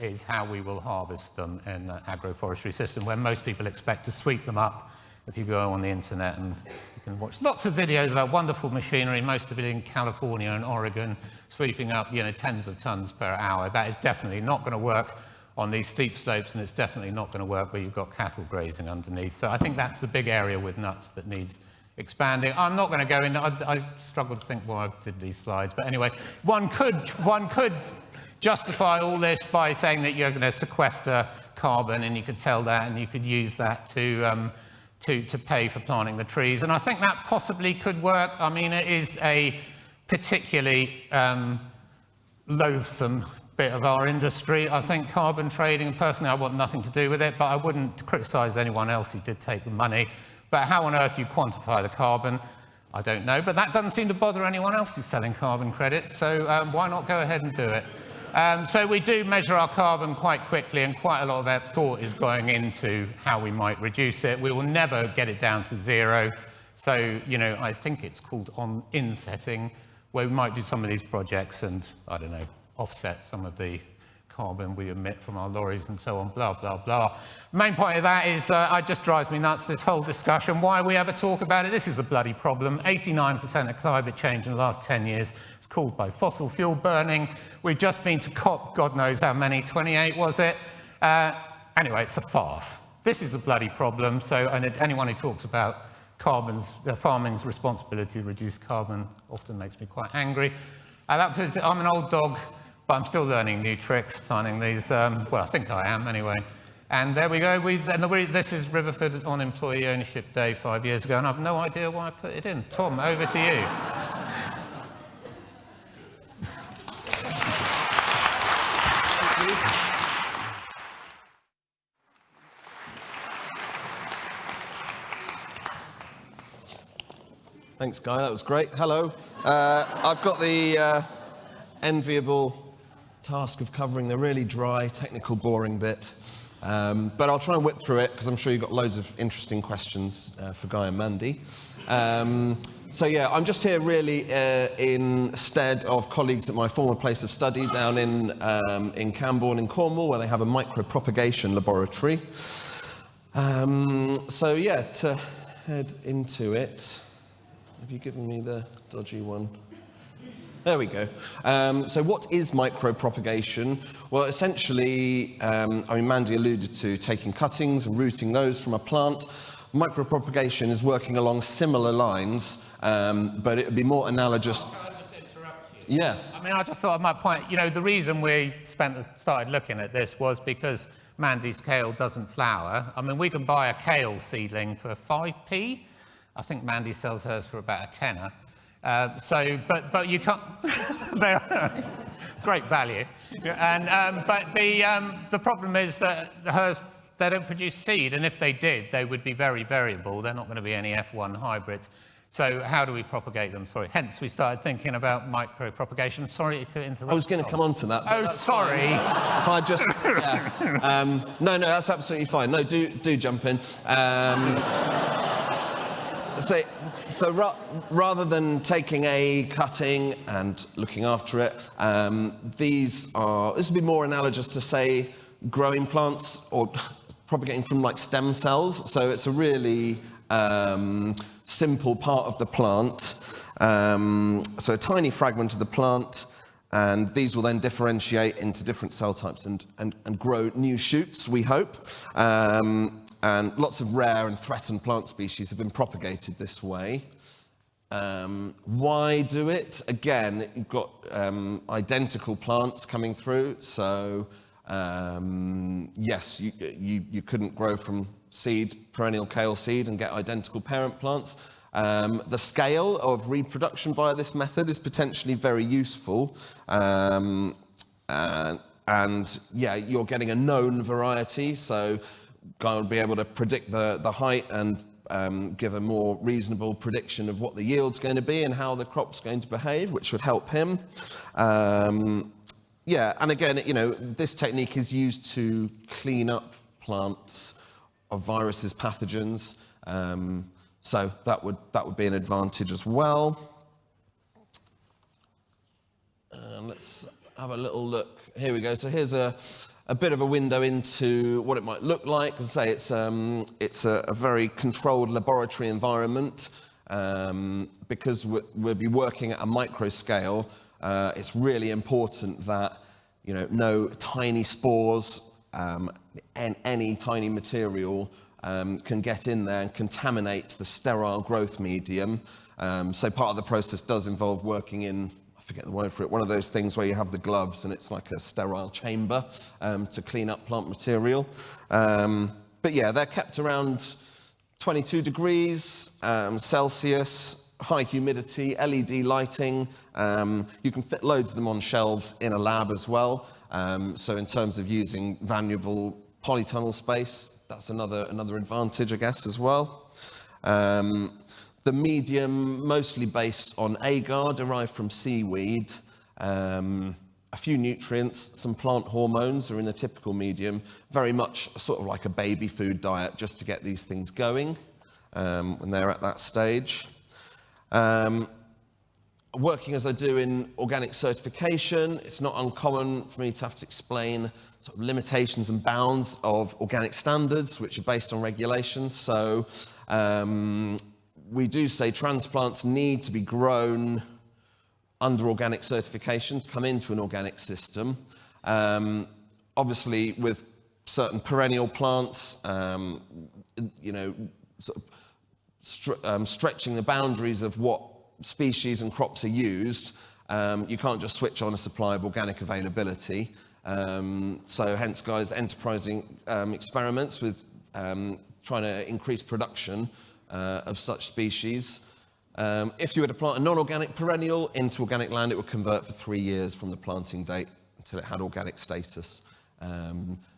is how we will harvest them in the agroforestry system, where most people expect to sweep them up. If you go on the internet, and you can watch lots of videos about wonderful machinery, most of it in California and Oregon, sweeping up tens of tons per hour. That is definitely not going to work on these steep slopes, and it's definitely not going to work where you've got cattle grazing underneath. So I think that's the big area with nuts that needs expanding. I'm not going to go into, I struggle to think why I did these slides, but anyway, one could justify all this by saying that you're going to sequester carbon, and you could sell that, and you could use that to pay for planting the trees. And I think that possibly could work. I mean, it is a particularly loathsome bit of our industry. I think carbon trading, personally, I want nothing to do with it, but I wouldn't criticise anyone else who did take the money. But how on earth you quantify the carbon, I don't know. But that doesn't seem to bother anyone else who's selling carbon credits, so why not go ahead and do it? So we do measure our carbon quite quickly, and quite a lot of our thought is going into how we might reduce it. We will never get it down to zero. So, you know, I think it's called insetting, where we might do some of these projects and, I don't know, offset some of the carbon we emit from our lorries and so on, blah, blah, blah. Main point of that is, it just drives me nuts, this whole discussion. Why we ever talk about it? This is a bloody problem. 89% of climate change in the last 10 years is caused by fossil fuel burning. We've just been to COP, God knows how many, 28 was it? Anyway, it's a farce. This is a bloody problem. So, and anyone who talks about farming's responsibility to reduce carbon often makes me quite angry. I'm an old dog, but I'm still learning new tricks, planning these. Well, I think I am anyway. And there we go. This is Riverford on Employee Ownership Day 5 years ago, and I have no idea why I put it in. Tom, over to you. Thanks, Guy. That was great. Hello. I've got the enviable task of covering the really dry, technical, boring bit. But I'll try and whip through it, because I'm sure you've got loads of interesting questions for Guy and Mandy. So yeah, I'm just here really instead of colleagues at my former place of study down in Camborne in Cornwall, where they have a micropropagation laboratory. So yeah, to head into it. Have you given me the dodgy one? There we go. So what is micropropagation? Well, essentially, I mean, Mandy alluded to taking cuttings and rooting those from a plant. Micropropagation is working along similar lines, but it would be more analogous. Can I just interrupt you? Yeah. I mean, I just thought I might point, you know, the reason we started looking at this was because Mandy's kale doesn't flower. I mean, we can buy a kale seedling for 5p. I think Mandy sells hers for about a tenner. But you can't. They're great value. And but the problem is that hers, they don't produce seed, and if they did, they would be very variable. They're not going to be any F1 hybrids. So how do we propagate them? Sorry. Hence, we started thinking about micropropagation. Sorry to interrupt. I was going to come on to that. Oh, sorry. Fine. If I just, yeah. No, that's absolutely fine. No, do jump in. So rather than taking a cutting and looking after it, this would be more analogous to, say, growing plants or propagating from like stem cells. So it's a really simple part of the plant. So a tiny fragment of the plant, and these will then differentiate into different cell types and grow new shoots, we hope. And lots of rare and threatened plant species have been propagated this way. Why do it? Again, you've got identical plants coming through, so yes, you couldn't grow from seed, perennial kale seed, and get identical parent plants. The scale of reproduction via this method is potentially very useful. And yeah, you're getting a known variety, so Guy will be able to predict the height and give a more reasonable prediction of what the yield's going to be and how the crop's going to behave, which would help him. Yeah, and again, you know, this technique is used to clean up plants of viruses, pathogens. So that would be an advantage as well. Let's have a little look. Here we go. So here's a bit of a window into what it might look like. As I say, it's a very controlled laboratory environment. Because we'll be working at a micro scale, it's really important that, you know, no tiny spores and any tiny material can get in there and contaminate the sterile growth medium. So part of the process does involve working in, I forget the word for it, one of those things where you have the gloves and it's like a sterile chamber to clean up plant material. But yeah, they're kept around 22 degrees Celsius, high humidity, LED lighting. You can fit loads of them on shelves in a lab as well. So in terms of using valuable polytunnel space, that's another advantage, I guess, as well. The medium, mostly based on agar, derived from seaweed. A few nutrients, some plant hormones are in a typical medium, very much sort of like a baby food diet, just to get these things going when they're at that stage. Working as I do in organic certification, it's not uncommon for me to have to explain sort of limitations and bounds of organic standards, which are based on regulations. So we do say transplants need to be grown under organic certification to come into an organic system. Obviously, with certain perennial plants, you know, sort of stretching the boundaries of what species and crops are used, you can't just switch on a supply of organic availability. So hence, guys, enterprising experiments with trying to increase production of such species. If you were to plant a non-organic perennial into organic land, it would convert for 3 years from the planting date until it had organic status.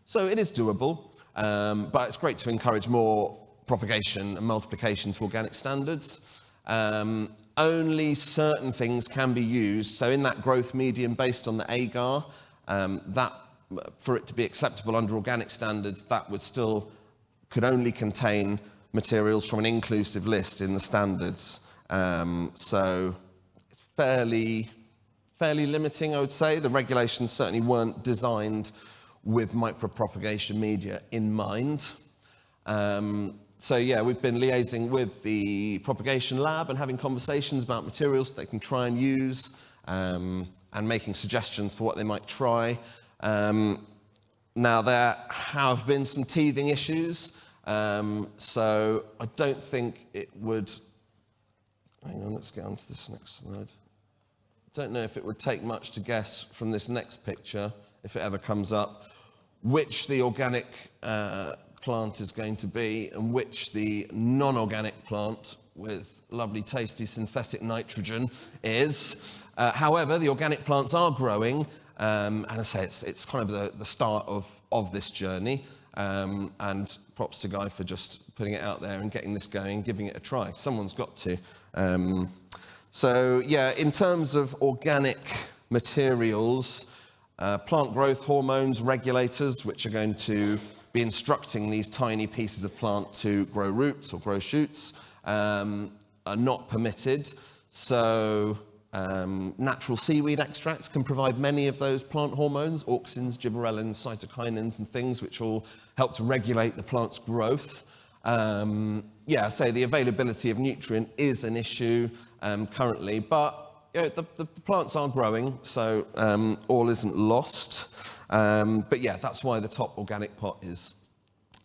So it is doable, but it's great to encourage more propagation and multiplication to organic standards. Only certain things can be used. So in that growth medium based on the agar, that for it to be acceptable under organic standards, that could only contain materials from an inclusive list in the standards. So it's fairly limiting, I would say. The regulations certainly weren't designed with micropropagation media in mind. So yeah, we've been liaising with the propagation lab and having conversations about materials they can try and use, and making suggestions for what they might try. Now there have been some teething issues, so I don't think it would. Hang on, let's get on to this next slide. Don't know if it would take much to guess from this next picture, if it ever comes up, which the organic plant is going to be and which the non-organic plant with lovely tasty synthetic nitrogen is. However, the organic plants are growing, and I say it's kind of the start of this journey, and props to Guy for just putting it out there and getting this going, giving it a try. Someone's got to. So yeah, in terms of organic materials, plant growth hormones, regulators, which are going to be instructing these tiny pieces of plant to grow roots or grow shoots, are not permitted. So natural seaweed extracts can provide many of those plant hormones, auxins, gibberellins, cytokinins, and things which all help to regulate the plant's growth. Yeah, so the availability of nutrient is an issue currently, but you know, the plants are growing, so all isn't lost. But yeah, that's why the top organic pot is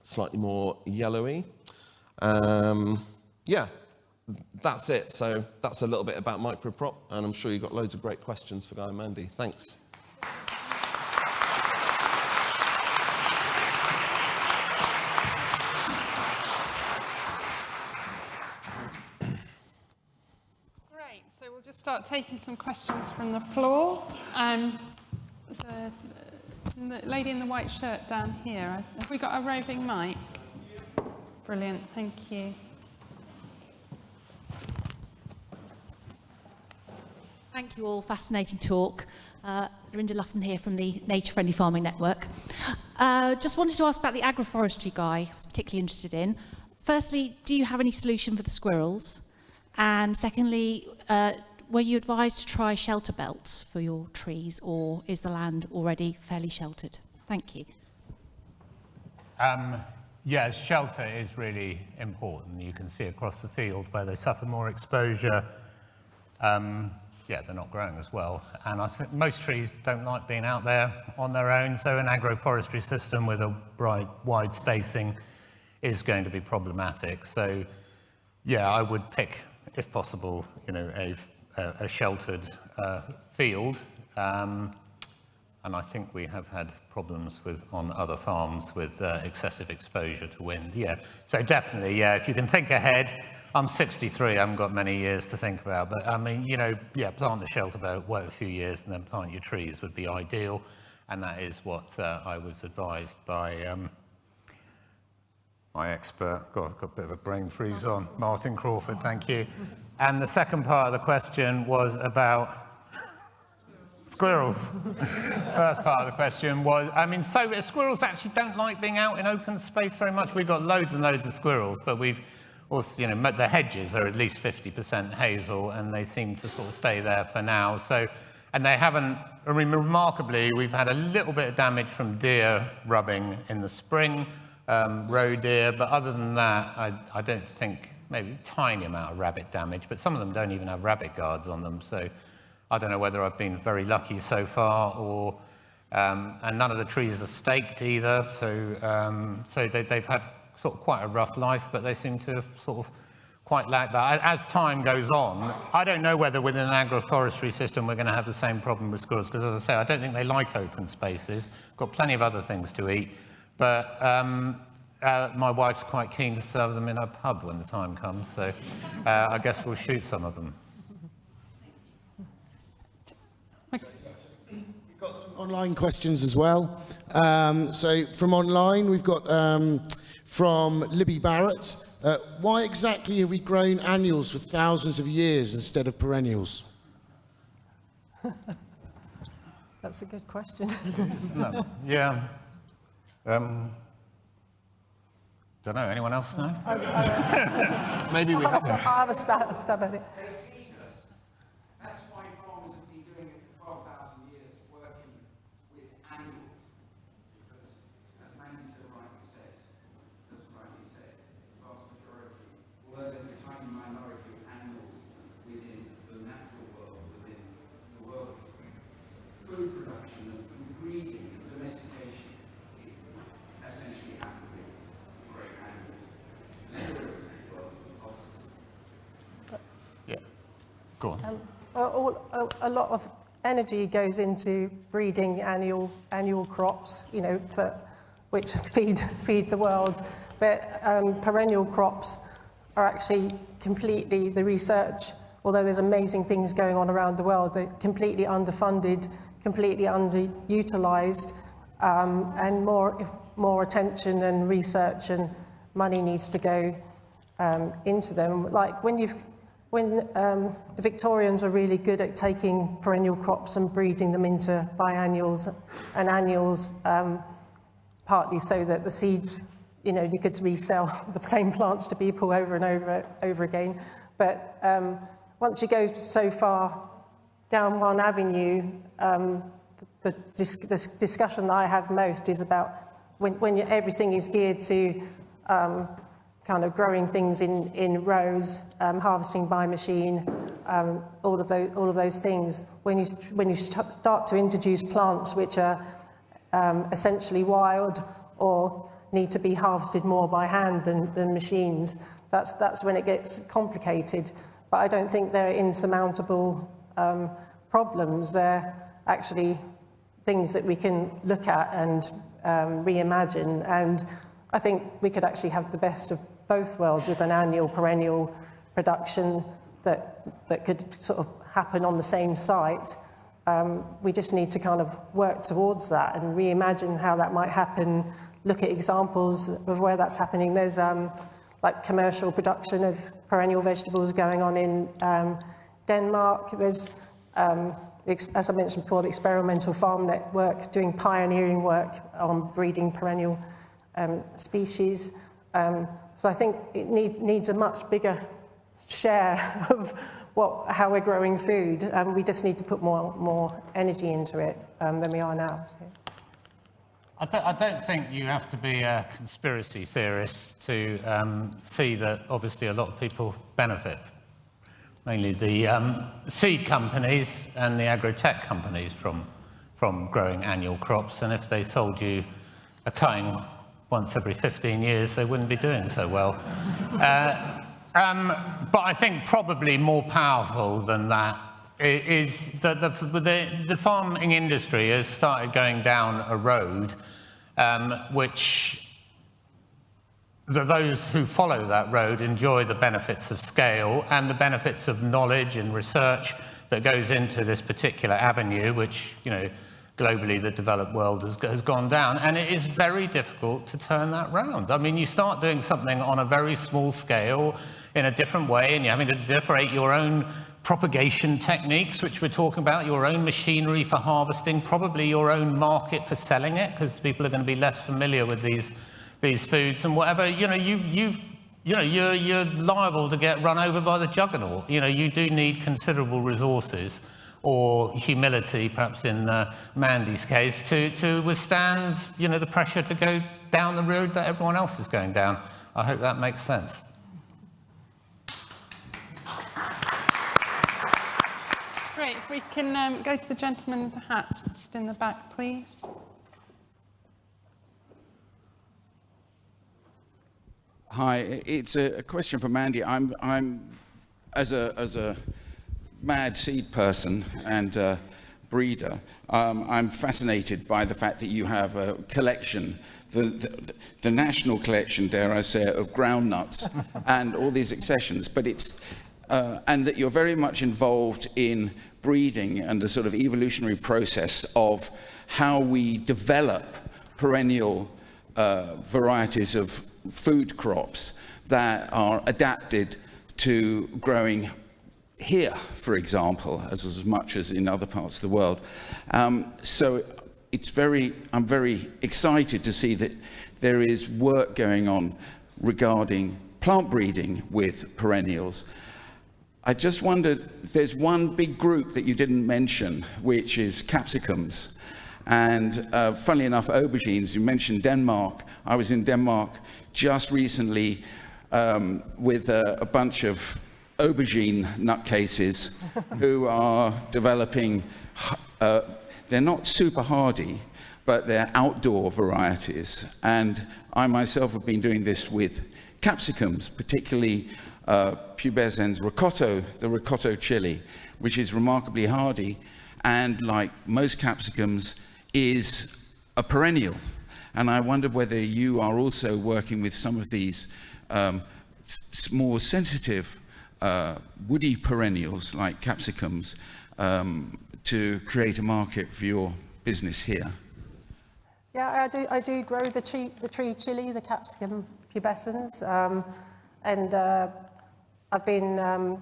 slightly more yellowy. Yeah, that's it. So that's a little bit about microprop, and I'm sure you've got loads of great questions for Guy and Mandy. Thanks. Great, so we'll just start taking some questions from the floor. There's a lady in the white shirt down here. Have we got a roving mic? Brilliant, thank you. Thank you all, fascinating talk. Lorinda Luffman here from the Nature Friendly Farming Network. Just wanted to ask about the agroforestry Guy I was particularly interested in. Firstly, do you have any solution for the squirrels? And secondly, were you advised to try shelter belts for your trees, or is the land already fairly sheltered? Thank you. Yes, shelter is really important. You can see across the field where they suffer more exposure. Yeah, they're not growing as well. And I think most trees don't like being out there on their own, so an agroforestry system with a wide spacing is going to be problematic. So yeah, I would pick, if possible, you know, a sheltered field. And I think we have had problems on other farms with excessive exposure to wind. Yeah, so definitely, yeah, if you can think ahead. I'm 63, I haven't got many years to think about, but I mean, you know, yeah, plant the shelter belt, wait a few years and then plant your trees would be ideal. and that is what I was advised by my expert. God, I've got a bit of a brain freeze on. Martin Crawford, thank you. And the second part of the question was about squirrels. First part of the question was, I mean, so squirrels actually don't like being out in open space very much. We've got loads and loads of squirrels, but we've also, you know, the hedges are at least 50% hazel, and they seem to sort of stay there for now. So, and they haven't, I mean, remarkably, we've had a little bit of damage from deer rubbing in the spring, roe deer, but other than that, I don't think, maybe a tiny amount of rabbit damage, but some of them don't even have rabbit guards on them. So I don't know whether I've been very lucky so far, or and none of the trees are staked either. So they've had sort of quite a rough life, but they seem to have sort of quite lacked that. As time goes on, I don't know whether within an agroforestry system we're going to have the same problem with squirrels, because as I say, I don't think they like open spaces. Got plenty of other things to eat, but my wife's quite keen to serve them in her pub when the time comes, so I guess we'll shoot some of them. We've got some online questions as well. So from online, we've got from Libby Barrett. Why exactly have we grown annuals for thousands of years instead of perennials? That's a good question. No, yeah. Don't know, anyone else know? Maybe we have. I'll have a stab at it. That's why farmers have been doing it for 12,000 years, working with annuals. Because, as Mandy so rightly said, the vast majority, although there's a tiny minority of annuals within the natural world, within the world of food production and food breeding and domestication, it essentially happened with great annuals. The squirrels as well, the possums. Yeah, go on. A lot of energy goes into breeding annual crops, you know, which feed the world. But perennial crops are actually completely, the research, although there's amazing things going on around the world, they're completely underfunded, completely underutilized, and more attention and research and money needs to go into them. Like when the Victorians were really good at taking perennial crops and breeding them into biennials and annuals, partly so that the seeds, you know, you could resell the same plants to people over and over again. But once you go so far down one avenue, the discussion that I have most is about when everything is geared to kind of growing things in rows, harvesting by machine, all of those things. When you start to introduce plants which are essentially wild or need to be harvested more by hand than machines, that's when it gets complicated. But I don't think they're insurmountable problems. They're actually things that we can look at and reimagine. And I think we could actually have the best of both worlds with an annual perennial production that could sort of happen on the same site. We just need to kind of work towards that and reimagine how that might happen, look at examples of where that's happening. There's like commercial production of perennial vegetables going on in Denmark. There's, as I mentioned before, the Experimental Farm Network doing pioneering work on breeding perennial species. So I think it needs a much bigger share of how we're growing food. We just need to put more energy into it than we are now. So. I don't think you have to be a conspiracy theorist to see that obviously a lot of people benefit, mainly the seed companies and the agro-tech companies from growing annual crops. And if they sold you a cutting once every 15 years, they wouldn't be doing so well. But I think probably more powerful than that is that the farming industry has started going down a road which those who follow that road enjoy the benefits of scale and the benefits of knowledge and research that goes into this particular avenue, which, you know, globally the developed world has gone down, and it is very difficult to turn that round. I mean, you start doing something on a very small scale in a different way, and you're having to differentiate your own propagation techniques, which we're talking about, your own machinery for harvesting, probably your own market for selling it, because people are going to be less familiar with these foods and whatever. You know, you're liable to get run over by the juggernaut. You know, you do need considerable resources, or humility, perhaps in Mandy's case, to withstand, you know, the pressure to go down the road that everyone else is going down. I hope that makes sense. Great. If we can go to the gentleman with the hat just in the back, please. Hi, it's a question for Mandy. I'm as a mad seed person and breeder, I'm fascinated by the fact that you have a collection, the national collection, dare I say, of groundnuts and all these accessions, but it's and that you're very much involved in breeding and the sort of evolutionary process of how we develop perennial varieties of food crops that are adapted to growing here, for example, as much as in other parts of the world. So I'm very excited to see that there is work going on regarding plant breeding with perennials. I just wondered, there's one big group that you didn't mention, which is capsicums. And funnily enough, aubergines, you mentioned Denmark. I was in Denmark just recently with a bunch of aubergine nutcases who are developing, they're not super hardy, but they're outdoor varieties. And I myself have been doing this with capsicums, particularly pubescens ricotto, the ricotto chili, which is remarkably hardy, and like most capsicums, is a perennial. And I wondered whether you are also working with some of these more sensitive woody perennials like capsicums to create a market for your business here. Yeah, I do grow the tree chili, the capsicum pubescens, and I've been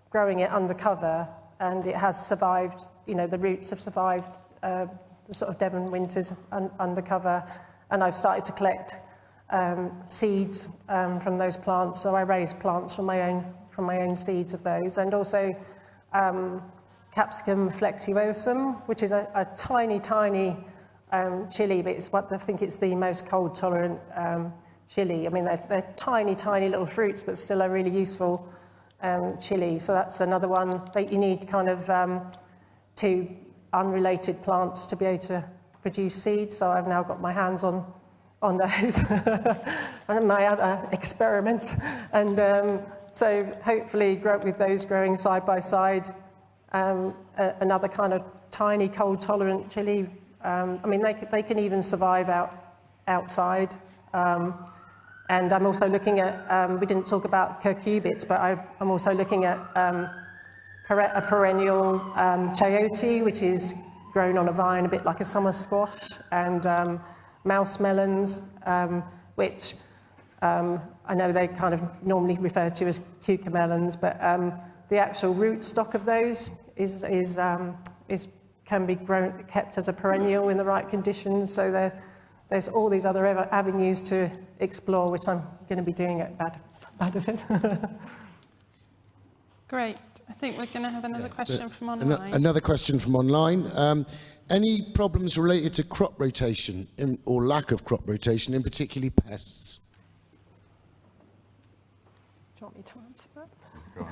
growing it undercover, and it has survived. You know, the roots have survived the sort of Devon winters undercover, and I've started to collect seeds from those plants. So I raise plants from my own seeds of those, and also capsicum flexuosum, which is a tiny chili, but I think it's the most cold tolerant chili. I mean, they're tiny little fruits, but still a really useful chili. So that's another one that you need kind of two unrelated plants to be able to produce seeds. So I've now got my hands on those and my other experiments. And so hopefully with those growing side by side, another kind of tiny cold tolerant chili. I mean, they can even survive outside. And I'm also looking at, we didn't talk about cucurbits, but I'm also looking at a perennial chayote, which is grown on a vine, a bit like a summer squash, and mouse melons, which I know they kind of normally referred to as cucamelons, but the actual root stock of those can be kept as a perennial in the right conditions. So there's all these other avenues to explore, which I'm going to be doing at Badford. Great. I think we're going to have another question from online. Another question from online. Any problems related to crop rotation or lack of crop rotation, in particularly pests? Do you want me to answer that? Go on,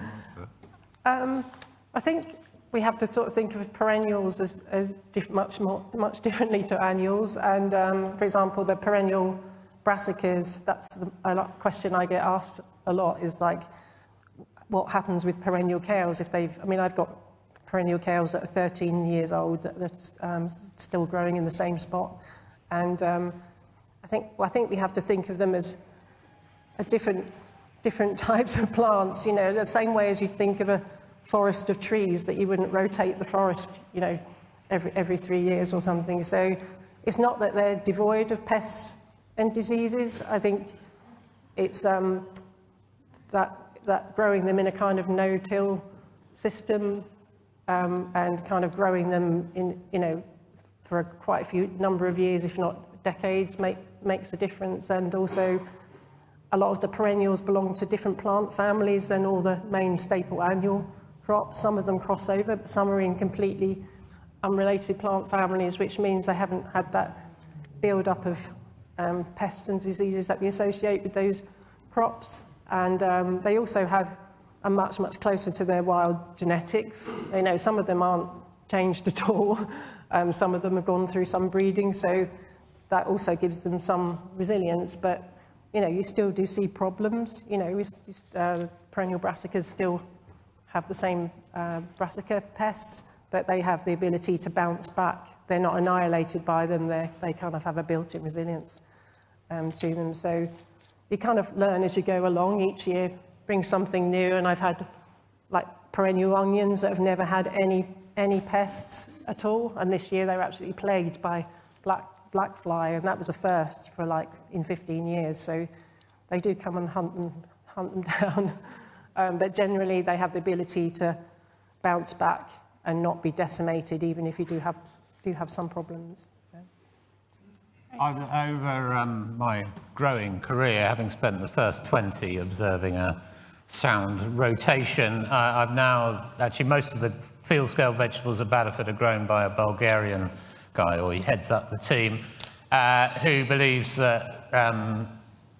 answer. I think we have to sort of think of perennials as much differently to annuals. And for example, the perennial brassicas, that's a question I get asked a lot, is like, what happens with perennial kales if they've, I mean, I've got perennial kales that are 13 years old that's still growing in the same spot. And I think we have to think of them as a different types of plants, you know, the same way as you'd think of a forest of trees, that you wouldn't rotate the forest, you know, every 3 years or something. So it's not that they're devoid of pests and diseases. I think it's that growing them in a kind of no-till system and kind of growing them in, for quite a few number of years, if not decades, makes a difference. And also, a lot of the perennials belong to different plant families than all the main staple annual crops. Some of them cross over, but some are in completely unrelated plant families, which means they haven't had that build-up of pests and diseases that we associate with those crops. And they also are much, much closer to their wild genetics. Some of them aren't changed at all. Some of them have gone through some breeding, so that also gives them some resilience. But you still do see problems. Perennial brassicas still have the same brassica pests, but they have the ability to bounce back. They're not annihilated by them. They kind of have a built-in resilience to them. So you kind of learn as you go along. Each year brings something new, and I've had like perennial onions that have never had any pests at all, and this year they were absolutely plagued by black fly, and that was a first for like in 15 years. So they do come and hunt them down, but generally they have the ability to bounce back and not be decimated, even if you do have some problems. Over my growing career, having spent the first 20 observing a sound rotation, I've now, actually most of the field scale vegetables at Badderford are grown by a Bulgarian guy, or he heads up the team, who believes that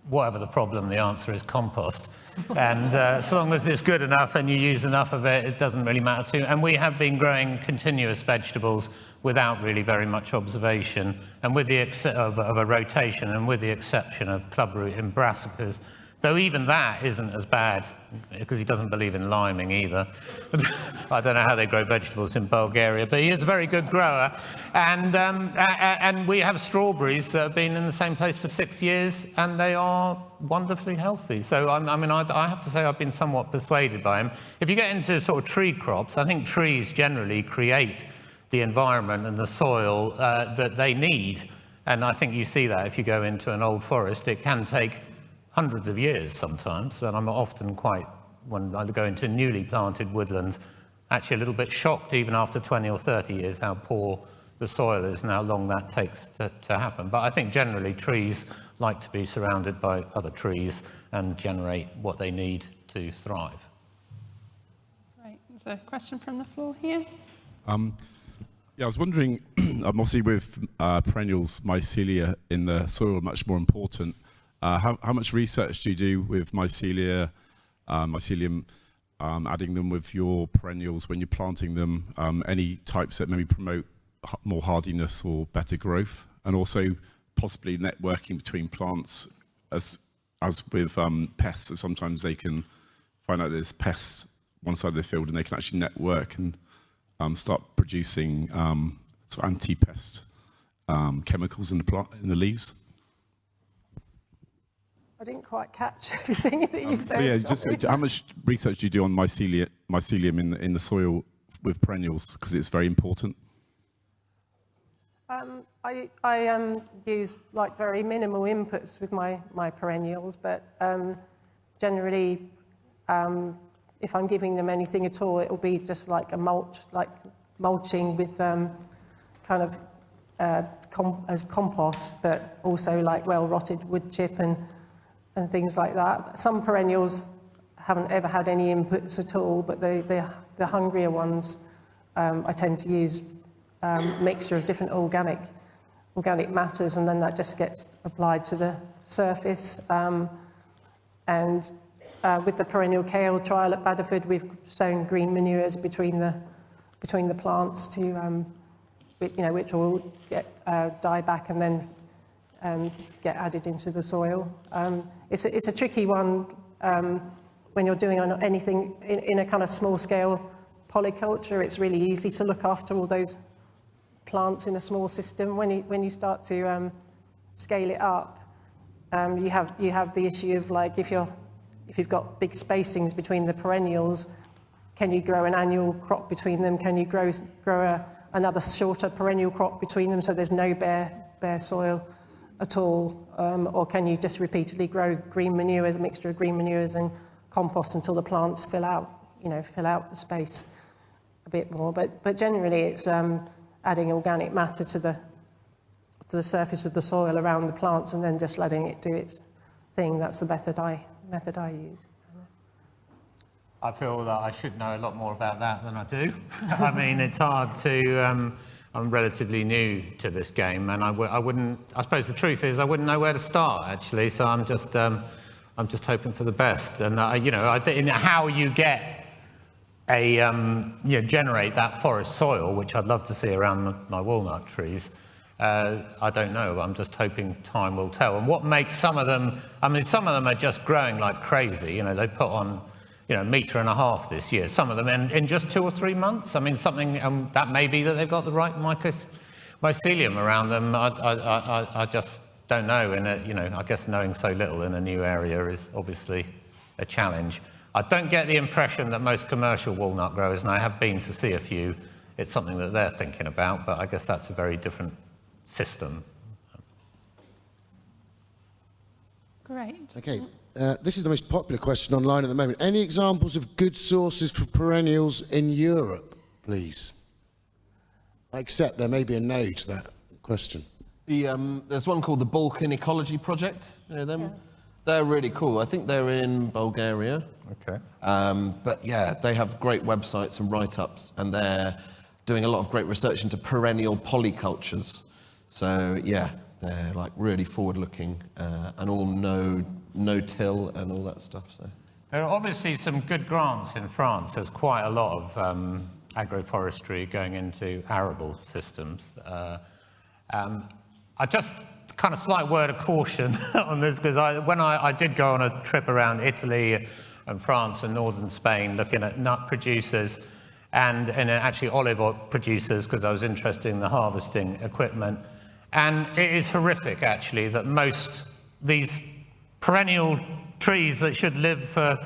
whatever the problem, the answer is compost. And as long as it's good enough and you use enough of it, it doesn't really matter to you. And we have been growing continuous vegetables without really very much observation, and with the of a rotation, and with the exception of clubroot in brassicas, though even that isn't as bad, because he doesn't believe in liming either. I don't know how they grow vegetables in Bulgaria, but he is a very good grower. And we have strawberries that have been in the same place for 6 years, and they are wonderfully healthy. So I have to say I've been somewhat persuaded by him. If you get into sort of tree crops, I think trees generally create the environment and the soil that they need. And I think you see that if you go into an old forest. It can take hundreds of years sometimes, and I'm often when I go into newly planted woodlands, actually a little bit shocked even after 20 or 30 years how poor the soil is and how long that takes to happen. But I think generally trees like to be surrounded by other trees and generate what they need to thrive. Right, there's a question from the floor here. Yeah, I was wondering, obviously with perennials, mycelia in the soil are much more important. How much research do you do with mycelium, adding them with your perennials when you're planting them? Any types that maybe promote more hardiness or better growth? And also possibly networking between plants as with pests. So sometimes they can find out there's pests one side of the field and they can actually network and start producing sort of anti-pest chemicals in the leaves. I didn't quite catch everything that you said. So yeah, sorry. just how much research do you do on mycelium in the soil with perennials, because it's very important? I use like very minimal inputs with my perennials, but generally, if I'm giving them anything at all, it will be just like a mulching with kind of as compost, but also like well-rotted wood chip and things like that. Some perennials haven't ever had any inputs at all, but the hungrier ones, I tend to use a mixture of different organic matters, and then that just gets applied to the surface. With the perennial kale trial at Badderford, we've sown green manures between the plants to, which will die back and then get added into the soil. It's a tricky one when you're doing anything in a kind of small scale polyculture. It's really easy to look after all those plants in a small system. When you start to scale it up, you have the issue of like if you've got big spacings between the perennials, can you grow an annual crop between them? Can you grow another shorter perennial crop between them, so there's no bare soil at all? Or can you just repeatedly grow green manures, a mixture of green manures and compost until the plants fill out the space a bit more? But generally, it's adding organic matter to the surface of the soil around the plants and then just letting it do its thing. That's the method I use. I feel that I should know a lot more about that than I do. I mean, it's hard to. I'm relatively new to this game, and I wouldn't. I suppose the truth is I wouldn't know where to start actually. So I'm just hoping for the best. And I think how you get generate that forest soil, which I'd love to see around my walnut trees. I don't know. I'm just hoping time will tell. And what makes some of them? I mean, some of them are just growing like crazy. They put on, 1.5 meters this year. Some of them in just 2 or 3 months. I mean, something that may be that they've got the right mycelium around them. I just don't know. And I guess knowing so little in a new area is obviously a challenge. I don't get the impression that most commercial walnut growers, and I have been to see a few, it's something that they're thinking about. But I guess that's a very different system. Great. Okay, this is the most popular question online at the moment. Any examples of good sources for perennials in Europe, please? I accept there may be a no to that question. There's one called the Balkan Ecology Project. You know them? Yeah. They're really cool. I think they're in Bulgaria. Okay. But yeah, they have great websites and write-ups, and they're doing a lot of great research into perennial polycultures. So yeah, they're like really forward-looking and all no-till and all that stuff. So there are obviously some good grants in France. There's quite a lot of agroforestry going into arable systems. I just kind of slight word of caution on this, because when I did go on a trip around Italy and France and northern Spain looking at nut producers and actually olive oil producers, because I was interested in the harvesting equipment. And it is horrific, actually, that most these perennial trees that should live for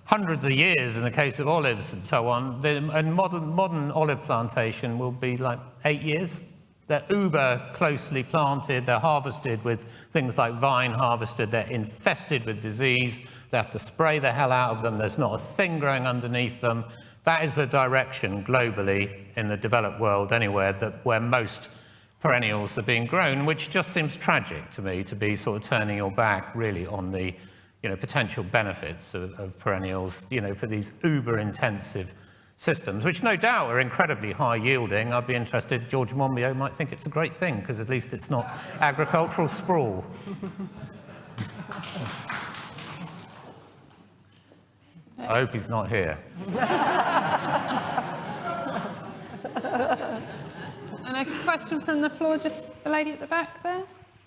hundreds of years in the case of olives and so on, and modern olive plantation will be like 8 years. They're uber closely planted, they're harvested with things like vine harvested, they're infested with disease, they have to spray the hell out of them, there's not a thing growing underneath them. That is the direction globally in the developed world anywhere where most perennials are being grown, which just seems tragic to me, to be sort of turning your back really on the potential benefits of perennials for these uber intensive systems, which no doubt are incredibly high yielding. I'd be interested, George Monbiot might think it's a great thing, because at least it's not agricultural sprawl. I hope he's not here. And a question from the floor, just the lady at the back there.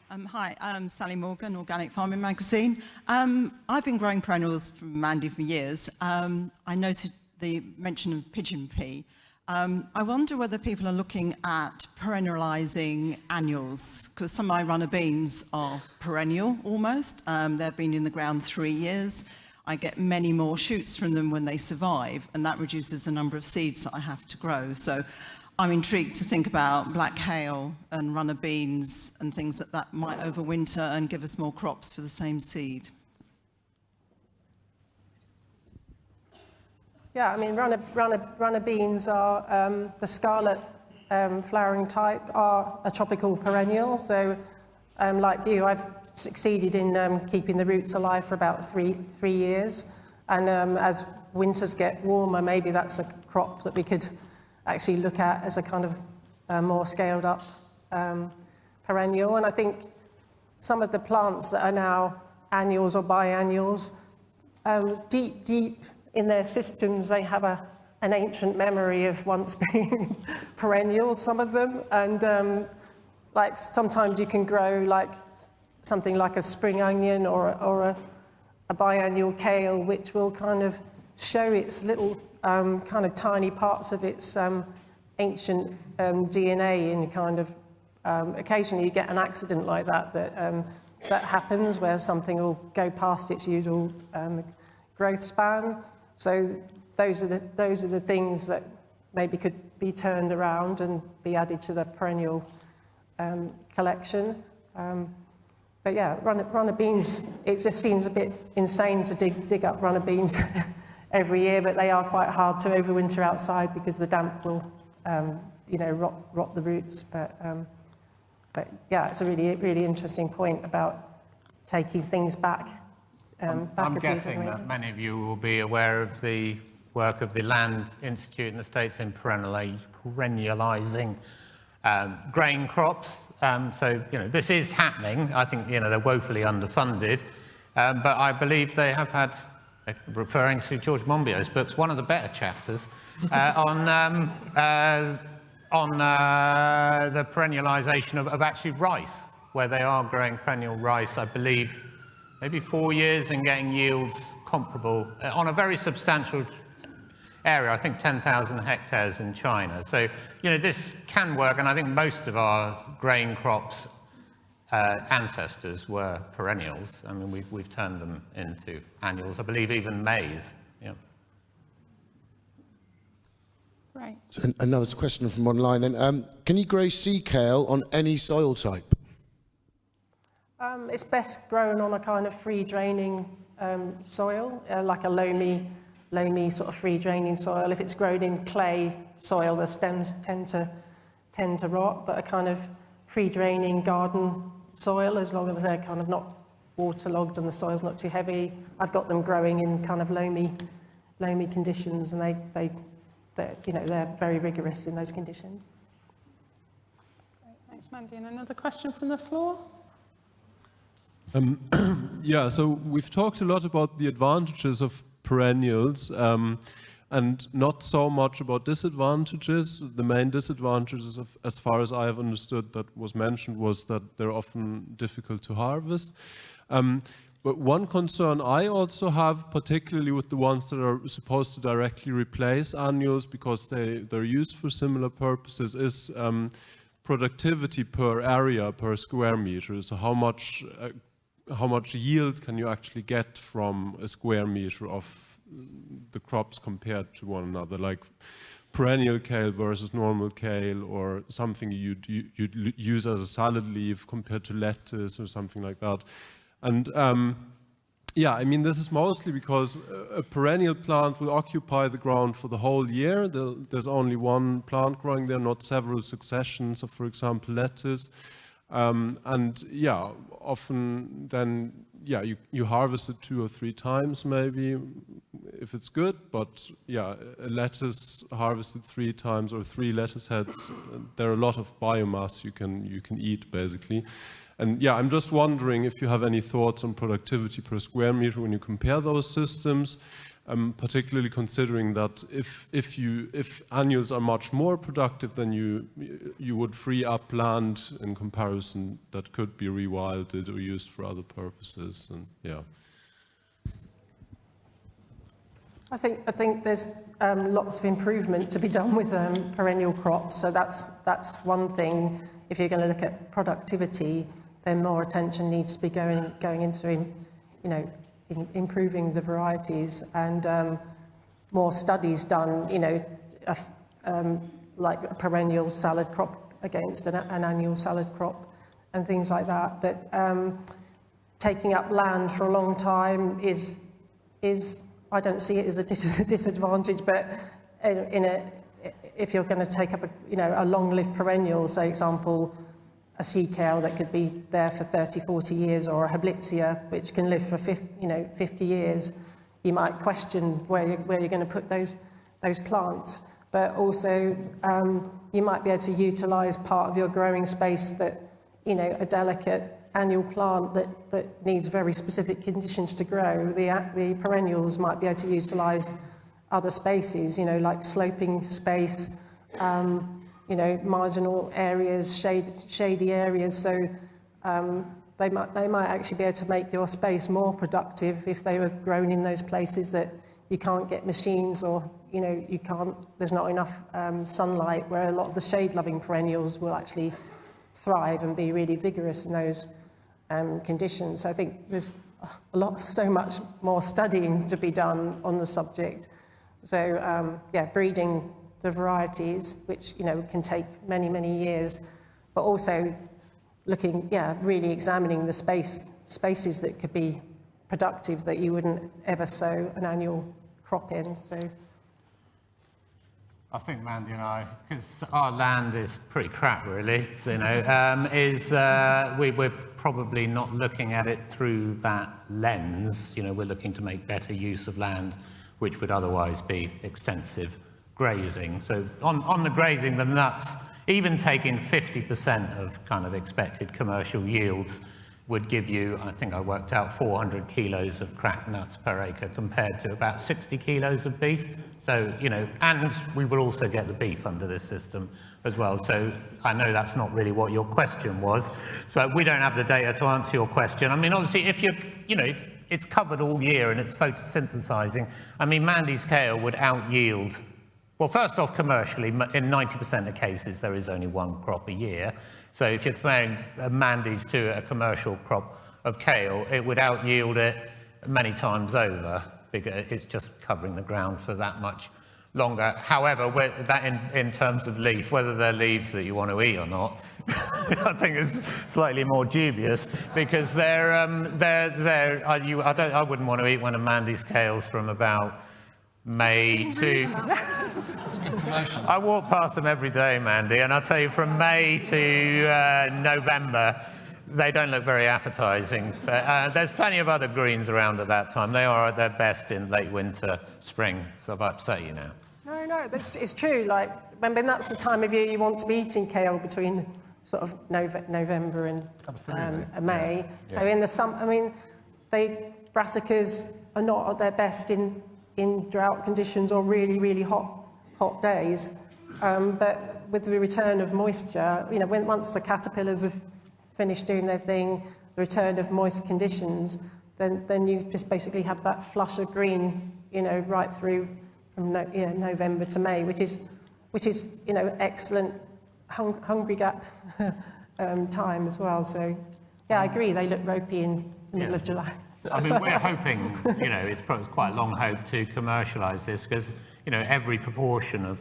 Hi, I'm Sally Morgan, Organic Farming Magazine. I've been growing perennials from Mandy for years. I noted the mention of pigeon pea. I wonder whether people are looking at perennialising annuals, because some of my runner beans are perennial almost. They've been in the ground 3 years. I get many more shoots from them when they survive, and that reduces the number of seeds that I have to grow. So I'm intrigued to think about black hail and runner beans and things that might overwinter and give us more crops for the same seed. Yeah, I mean, runner beans are the scarlet flowering type, are a tropical perennial. So, like you, I've succeeded in keeping the roots alive for about three years. And as winters get warmer, maybe that's a crop that we could actually look at as a kind of more scaled up perennial. And I think some of the plants that are now annuals or biannuals, deep in their systems, they have an ancient memory of once being perennials, some of them. And like sometimes you can grow like something like a spring onion or a biannual kale, which will kind of show its little kind of tiny parts of its ancient DNA in kind of, occasionally you get an accident like that happens, where something will go past its usual growth span. So those are the things that maybe could be turned around and be added to the perennial collection. But yeah, runner beans, it just seems a bit insane to dig up runner beans every year, but they are quite hard to overwinter outside because the damp will, rot the roots. But yeah, it's a really interesting point about taking things back. I'm guessing that many of you will be aware of the work of the Land Institute in the States in perennialising grain crops. So, this is happening. I think, they're woefully underfunded. But I believe they have had, referring to George Monbiot's books, one of the better chapters on the perennialisation of actually rice, where they are growing perennial rice, I believe, maybe 4 years and getting yields comparable on a very substantial area, I think 10,000 hectares in China. So, this can work, and I think most of our grain crops ancestors were perennials. I mean, we've turned them into annuals. I believe even maize. Yeah. Right. So another question from online then. Can you grow sea kale on any soil type? It's best grown on a kind of free draining soil, like a loamy sort of free draining soil. If it's grown in clay soil, the stems tend to rot, but a kind of free draining garden soil, as long as they're kind of not waterlogged and the soil's not too heavy. I've got them growing in kind of loamy conditions, and they're very rigorous in those conditions. Great, thanks, Mandy. And another question from the floor? Yeah, so we've talked a lot about the advantages of perennials and not so much about disadvantages. The main disadvantages, as far as I have understood, that was mentioned was that they're often difficult to harvest. But one concern I also have, particularly with the ones that are supposed to directly replace annuals because they're used for similar purposes, is productivity per area, per square meter. So how much yield can you actually get from a square meter of the crops compared to one another, like perennial kale versus normal kale, or something you'd use as a salad leaf compared to lettuce or something like that. And yeah, I mean, this is mostly because a perennial plant will occupy the ground for the whole year. There's only one plant growing there, not several successions of, for example, lettuce. And yeah, often then, yeah, you harvest it 2 or 3 times maybe if it's good, but yeah, a lettuce harvested 3 times or 3 lettuce heads, there are a lot of biomass you can eat basically. And yeah, I'm just wondering if you have any thoughts on productivity per square meter when you compare those systems. Particularly considering that if annuals are much more productive, then you would free up land in comparison that could be rewilded or used for other purposes. And yeah, I think there's lots of improvement to be done with perennial crops. So that's one thing. If you're going to look at productivity, then more attention needs to be going into improving the varieties, and more studies done, like a perennial salad crop against an annual salad crop and things like that. But taking up land for a long time is I don't see it as a disadvantage, but if you're going to take up a long-lived perennial, say example, a sea kale that could be there for 30, 40 years, or a Hablitzia, which can live for 50 years, you might question where you're going to put those plants. But also, you might be able to utilise part of your growing space that, a delicate annual plant that needs very specific conditions to grow. The perennials might be able to utilise other spaces, like sloping space, marginal areas, shady areas. So they might actually be able to make your space more productive if they were grown in those places that you can't get machines, or there's not enough sunlight, where a lot of the shade-loving perennials will actually thrive and be really vigorous in those conditions. I think there's so much more studying to be done on the subject. So yeah, breeding the varieties, which, you know, can take many, many years, but also looking, really examining the spaces that could be productive that you wouldn't ever sow an annual crop in. So I think Mandy and I, because our land is pretty crap really, you know, we're probably not looking at it through that lens. You know, we're looking to make better use of land which would otherwise be extensive grazing. So on the grazing, the nuts, even taking 50% of kind of expected commercial yields would give you, I think I worked out 400 kilos of cracked nuts per acre compared to about 60 kilos of beef. So, you know, and we will also get the beef under this system as well. So I know that's not really what your question was, so we don't have the data to answer your question. I mean, obviously, if you're, you know, it's covered all year and it's photosynthesizing. I mean, Mandy's kale would out-yield, well, first off, commercially, in 90% of cases, there is only one crop a year. So if you're comparing Mandy's to a commercial crop of kale, it would out-yield it many times over, because it's just covering the ground for that much longer. However, that in terms of leaf, whether they're leaves that you want to eat or not, I think is slightly more dubious, because I wouldn't want to eat one of Mandy's kales from about May to... I walk past them every day, Mandy, and I'll tell you, from May to November, they don't look very appetizing. But there's plenty of other greens around at that time. They are at their best in late winter, spring. So I've upset you now. No, it's true. Like, when that's the time of year you want to be eating kale, between sort of November and May. Yeah. So in the summer, I mean, brassicas are not at their best in drought conditions or really, really hot days. But with the return of moisture, you know, once the caterpillars have finished doing their thing, the return of moist conditions, then you just basically have that flush of green, you know, right through from November to May, which is you know, excellent hungry gap time as well. So yeah, I agree, they look ropey in the middle of July. I mean, we're hoping, you know, it's probably quite a long hope to commercialise this, because, you know, every proportion of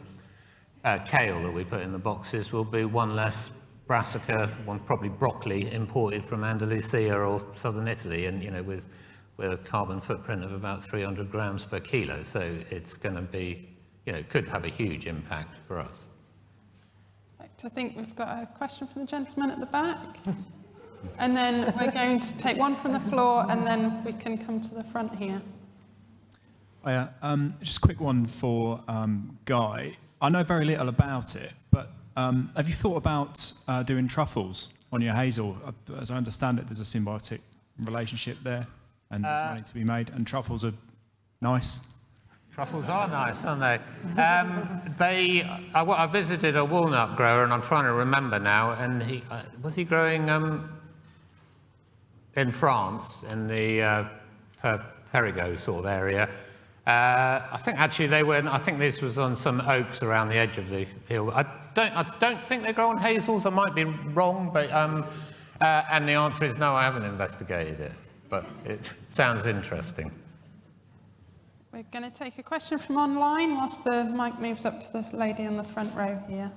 kale that we put in the boxes will be one less brassica, one probably broccoli imported from Andalusia or southern Italy, and, you know, with a carbon footprint of about 300 grams per kilo. So it's going to be, you know, could have a huge impact for us. I think we've got a question from the gentleman at the back. And then we're going to take one from the floor, and then we can come to the front here. Just a quick one for Guy. I know very little about it, but have you thought about doing truffles on your hazel? As I understand it, there's a symbiotic relationship there, and there's money to be made, and truffles are nice. Truffles are nice, aren't they? I visited a walnut grower, and I'm trying to remember now, and was he growing in France, in the Périgord sort of area. I think actually I think this was on some oaks around the edge of the field. I don't think they grow on hazels. I might be wrong, but and the answer is no, I haven't investigated it, but it sounds interesting. We're going to take a question from online whilst the mic moves up to the lady in the front row here.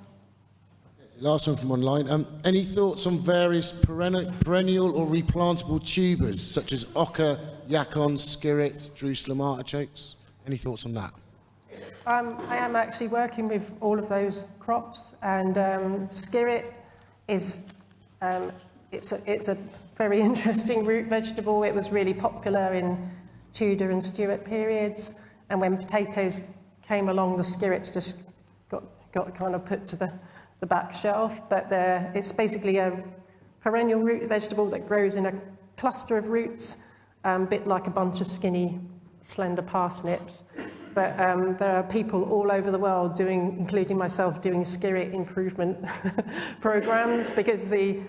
Last one from online. Any thoughts on various perennial or replantable tubers, such as oca, yacon, skirret, Jerusalem artichokes? Any thoughts on that? I am actually working with all of those crops, and skirret is it's a very interesting root vegetable. It was really popular in Tudor and Stuart periods, and when potatoes came along, the skirrets just got kind of put to the back shelf. But it's basically a perennial root vegetable that grows in a cluster of roots, a bit like a bunch of skinny, slender parsnips. But there are people all over the world including myself, doing skirret improvement programs, because the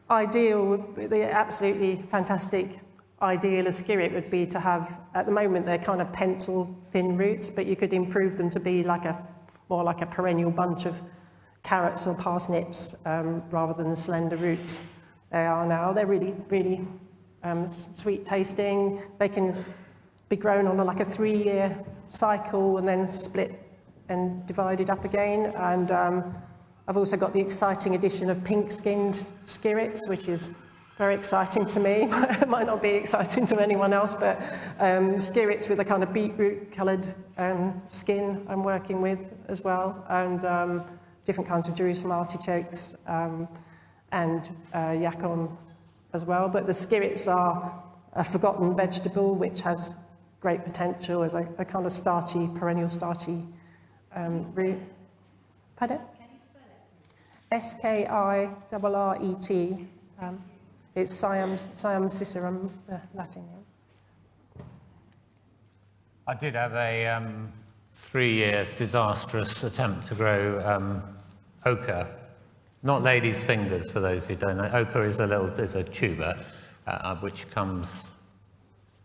absolutely fantastic ideal of skirret would be to have, at the moment they're kind of pencil thin roots, but you could improve them to be more like a perennial bunch of carrots or parsnips, rather than the slender roots they are now. They're really, really sweet tasting. They can be grown on like a 3-year cycle and then split and divided up again. And I've also got the exciting addition of pink-skinned skirrets, which is very exciting to me. It might not be exciting to anyone else, but skirrets with a kind of beetroot-coloured skin I'm working with as well, and different kinds of Jerusalem artichokes and yacon as well. But the skirrets are a forgotten vegetable which has great potential as a kind of starchy, perennial starchy root. Pardon? S-K-I-R-R-E-T. It's Siam cicerum, the Latin name. I did have a 3-year disastrous attempt to grow ochre, not lady's fingers for those who don't know. Ochre is a tuber which comes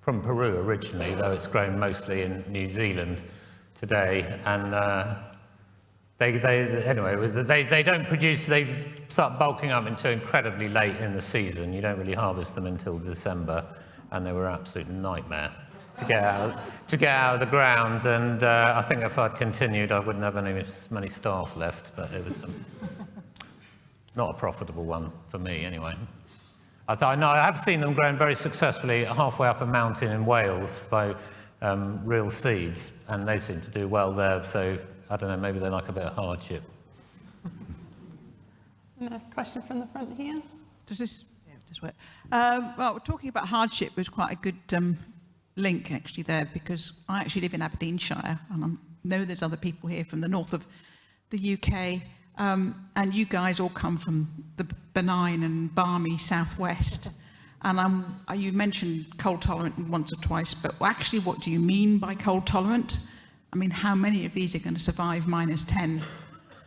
from Peru originally, though it's grown mostly in New Zealand today. And they don't produce, they start bulking up until incredibly late in the season. You don't really harvest them until December, and they were an absolute nightmare to get out of the ground. And I think if I'd continued, I wouldn't have many staff left, but it was not a profitable one for me anyway. I have seen them grown very successfully halfway up a mountain in Wales by real seeds, and they seem to do well there, so I don't know, maybe they like a bit of hardship. A question from the front here. Does this work? Well, talking about hardship was quite a good link actually there, because I actually live in Aberdeenshire, and I know there's other people here from the north of the UK, and you guys all come from the benign and balmy southwest. And you mentioned cold tolerant once or twice, but actually what do you mean by cold tolerant? I mean, how many of these are going to survive -10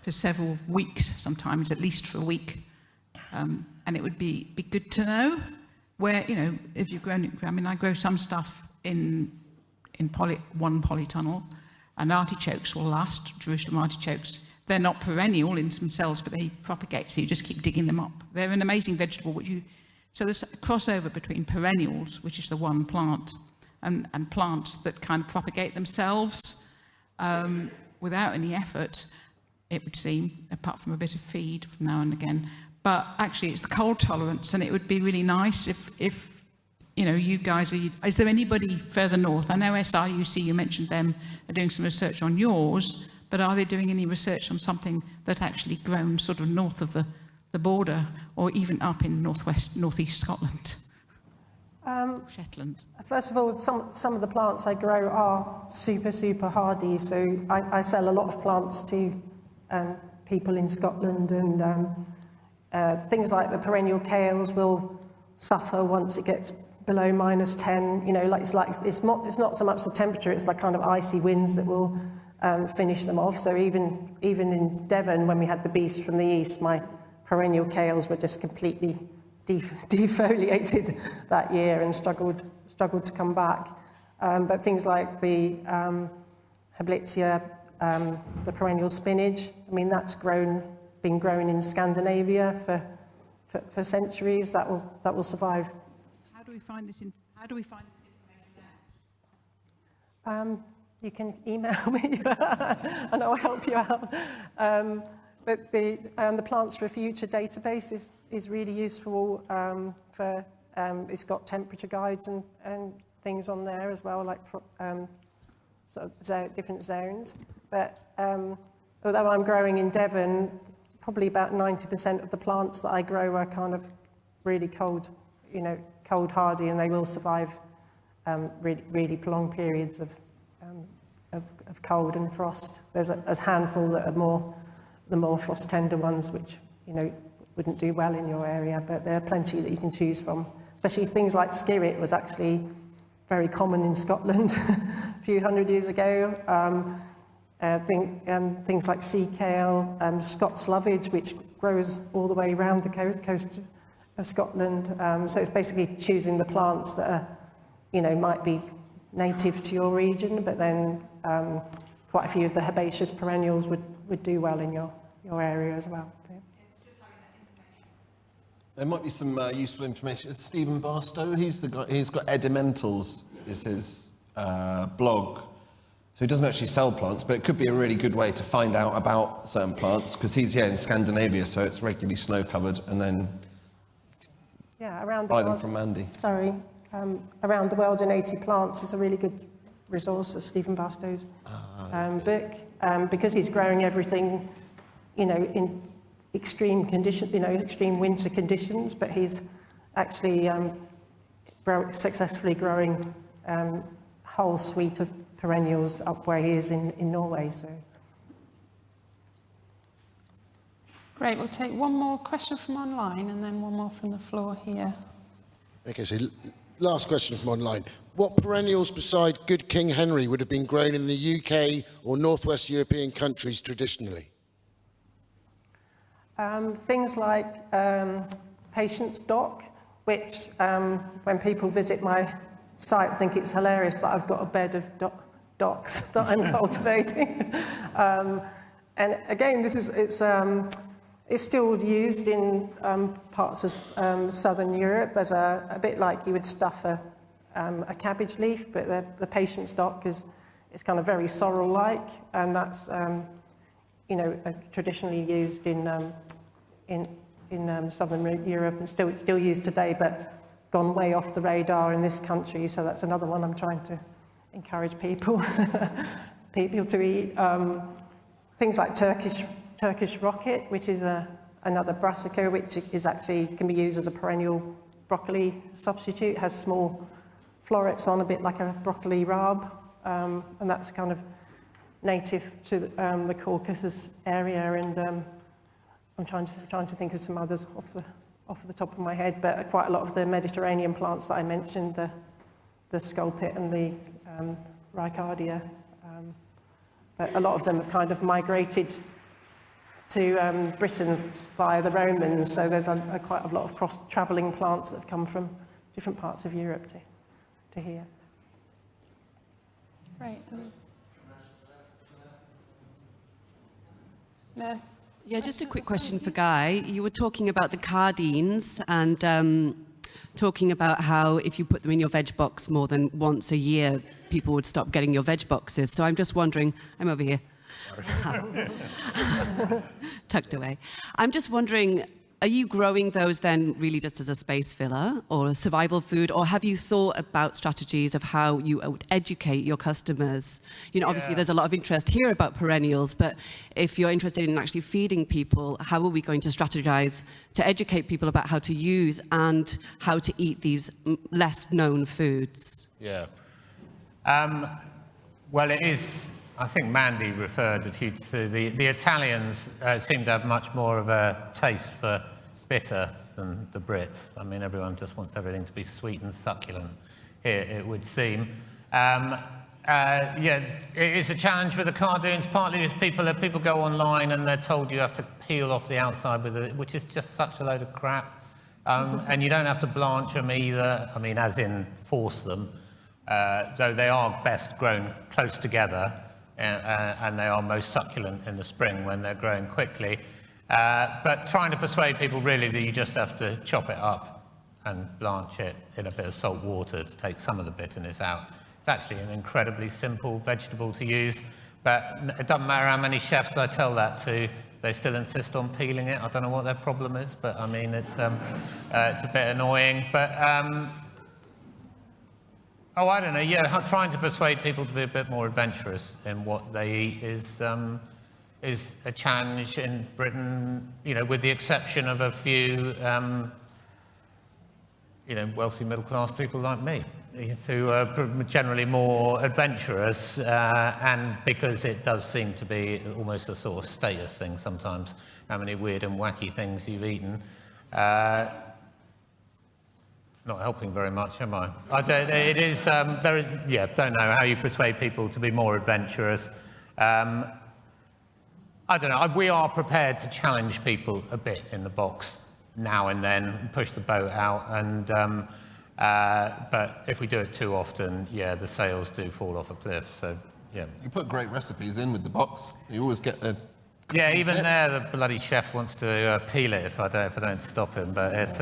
for several weeks, sometimes at least for a week? And it would be good to know where, you know, if you've grown it. I mean, I grow some stuff in one polytunnel, and artichokes will last, Jerusalem artichokes. They're not perennial in themselves, but they propagate, so you just keep digging them up. They're an amazing vegetable, so there's a crossover between perennials, which is the one plant, and plants that kind of propagate themselves without any effort, it would seem, apart from a bit of feed from now and again. But actually it's the cold tolerance, and it would be really nice if you know, you guys is there anybody further north? I know SRUC, you mentioned them, are doing some research on yours, but are they doing any research on something that actually grown sort of north of the border, or even up in northeast Scotland? Shetland. First of all, some of the plants I grow are super hardy, so I sell a lot of plants to people in Scotland, and things like the perennial kales will suffer once it gets below -10. You know, it's not so much the temperature; it's the kind of icy winds that will finish them off. So even in Devon, when we had the beast from the east, my perennial kales were just completely defoliated that year and struggled to come back. But things like the Hablitzia, the perennial spinach, I mean, that's been grown in Scandinavia for centuries. That will survive. How do we find this information out? You can email me and I'll help you out. But the Plants for Future database is really useful for, it's got temperature guides and things on there as well, like for, different zones. But although I'm growing in Devon, probably about 90% of the plants that I grow are kind of really cold, you know, cold hardy, and they will survive really prolonged periods of cold and frost. There's a handful that are the more frost tender ones, which, you know, wouldn't do well in your area, but there are plenty that you can choose from. Especially things like skirret was actually very common in Scotland a few hundred years ago. Things like sea kale, Scots lovage, which grows all the way around the coast of Scotland. So it's basically choosing the plants that are, you know, might be native to your region, but then quite a few of the herbaceous perennials would do well in your area as well. There might be some useful information. It's Stephen Barstow. He's the guy. He's got Edimentals is his blog, So he doesn't actually sell plants, but it could be a really good way to find out about certain plants, because he's in Scandinavia, so it's regularly snow covered, and then around the buy them world, from Mandy. Around the World in 80 Plants is a really good resource, that's Stephen Barstow's book, because he's growing everything, in extreme conditions, extreme winter conditions, but he's actually successfully growing a whole suite of perennials up where he is in Norway. So. Great, we'll take one more question from online and then one more from the floor here. Okay, so last question from online. What perennials beside Good King Henry would have been grown in the UK or Northwest European countries traditionally? Things like patient's dock, which when people visit my site, I think it's hilarious that I've got a bed of docks that I'm cultivating. And again, it's still used in parts of southern Europe as a bit like you would stuff a cabbage leaf, but the patient's dock is kind of very sorrel-like, and that's traditionally used in southern Europe, and still used today, but gone way off the radar in this country. So that's another one I'm trying to encourage people to eat. Things like Turkish rocket, which is another brassica, which is actually can be used as a perennial broccoli substitute. Has small florets on, a bit like a broccoli rabe, and that's kind of native to the Caucasus area. And I'm trying to think of some others off the top of my head, but quite a lot of the Mediterranean plants that I mentioned, the sculpit and the Ricardia, but a lot of them have kind of migrated to Britain via the Romans, so there's quite a lot of cross-travelling plants that have come from different parts of Europe to here. Great. No. Yeah, just a quick question for Guy. You were talking about the cardines and talking about how if you put them in your veg box more than once a year, people would stop getting your veg boxes. So I'm just wondering, I'm over here. Tucked away. I'm just wondering, are you growing those then really just as a space filler or a survival food, or have you thought about strategies of how you would educate your customers? Obviously there's a lot of interest here about perennials, but if you're interested in actually feeding people, how are we going to strategize to educate people about how to use and how to eat these less known foods? Yeah. Well, it is, I think Mandy referred a few to the Italians seem to have much more of a taste for bitter than the Brits. I mean, everyone just wants everything to be sweet and succulent here, it would seem. Yeah, it is a challenge with the cardoons, partly if people go online and they're told you have to peel off the outside with it, which is just such a load of crap. And you don't have to blanch them either, I mean, as in force them, though they are best grown close together, and they are most succulent in the spring when they're growing quickly. But trying to persuade people really that you just have to chop it up and blanch it in a bit of salt water to take some of the bitterness out. It's actually an incredibly simple vegetable to use, but it doesn't matter how many chefs I tell that to, they still insist on peeling it. I don't know what their problem is, but I mean, it's a bit annoying. But I don't know, yeah, trying to persuade people to be a bit more adventurous in what they eat is a challenge in Britain, with the exception of a few, wealthy middle-class people like me, who are generally more adventurous, and because it does seem to be almost a sort of status thing sometimes, how many weird and wacky things you've eaten. Not helping very much, am I? It is don't know how you persuade people to be more adventurous. I don't know, we are prepared to challenge people a bit in the box now and then, push the boat out, and but if we do it too often, yeah, the sales do fall off a cliff, so yeah. You put great recipes in with the box, you always get a... Yeah, even there, the bloody chef wants to peel it if I don't stop him, but it's...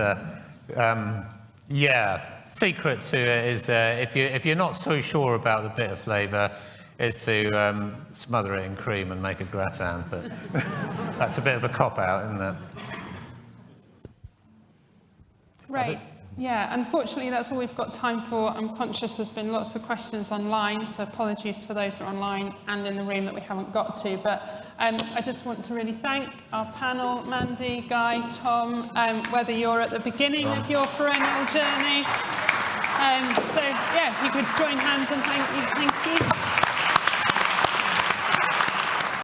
yeah, secret to it is if you're not so sure about the bitter flavour, is to smother it in cream and make a gratin, but that's a bit of a cop-out, isn't it? Great. Yeah, unfortunately, that's all we've got time for. I'm conscious there's been lots of questions online, so apologies for those that are online and in the room that we haven't got to. But I just want to really thank our panel, Mandy, Guy, Tom, whether you're at the beginning of your perennial journey. So, yeah, if you could join hands and thank you. Thank you.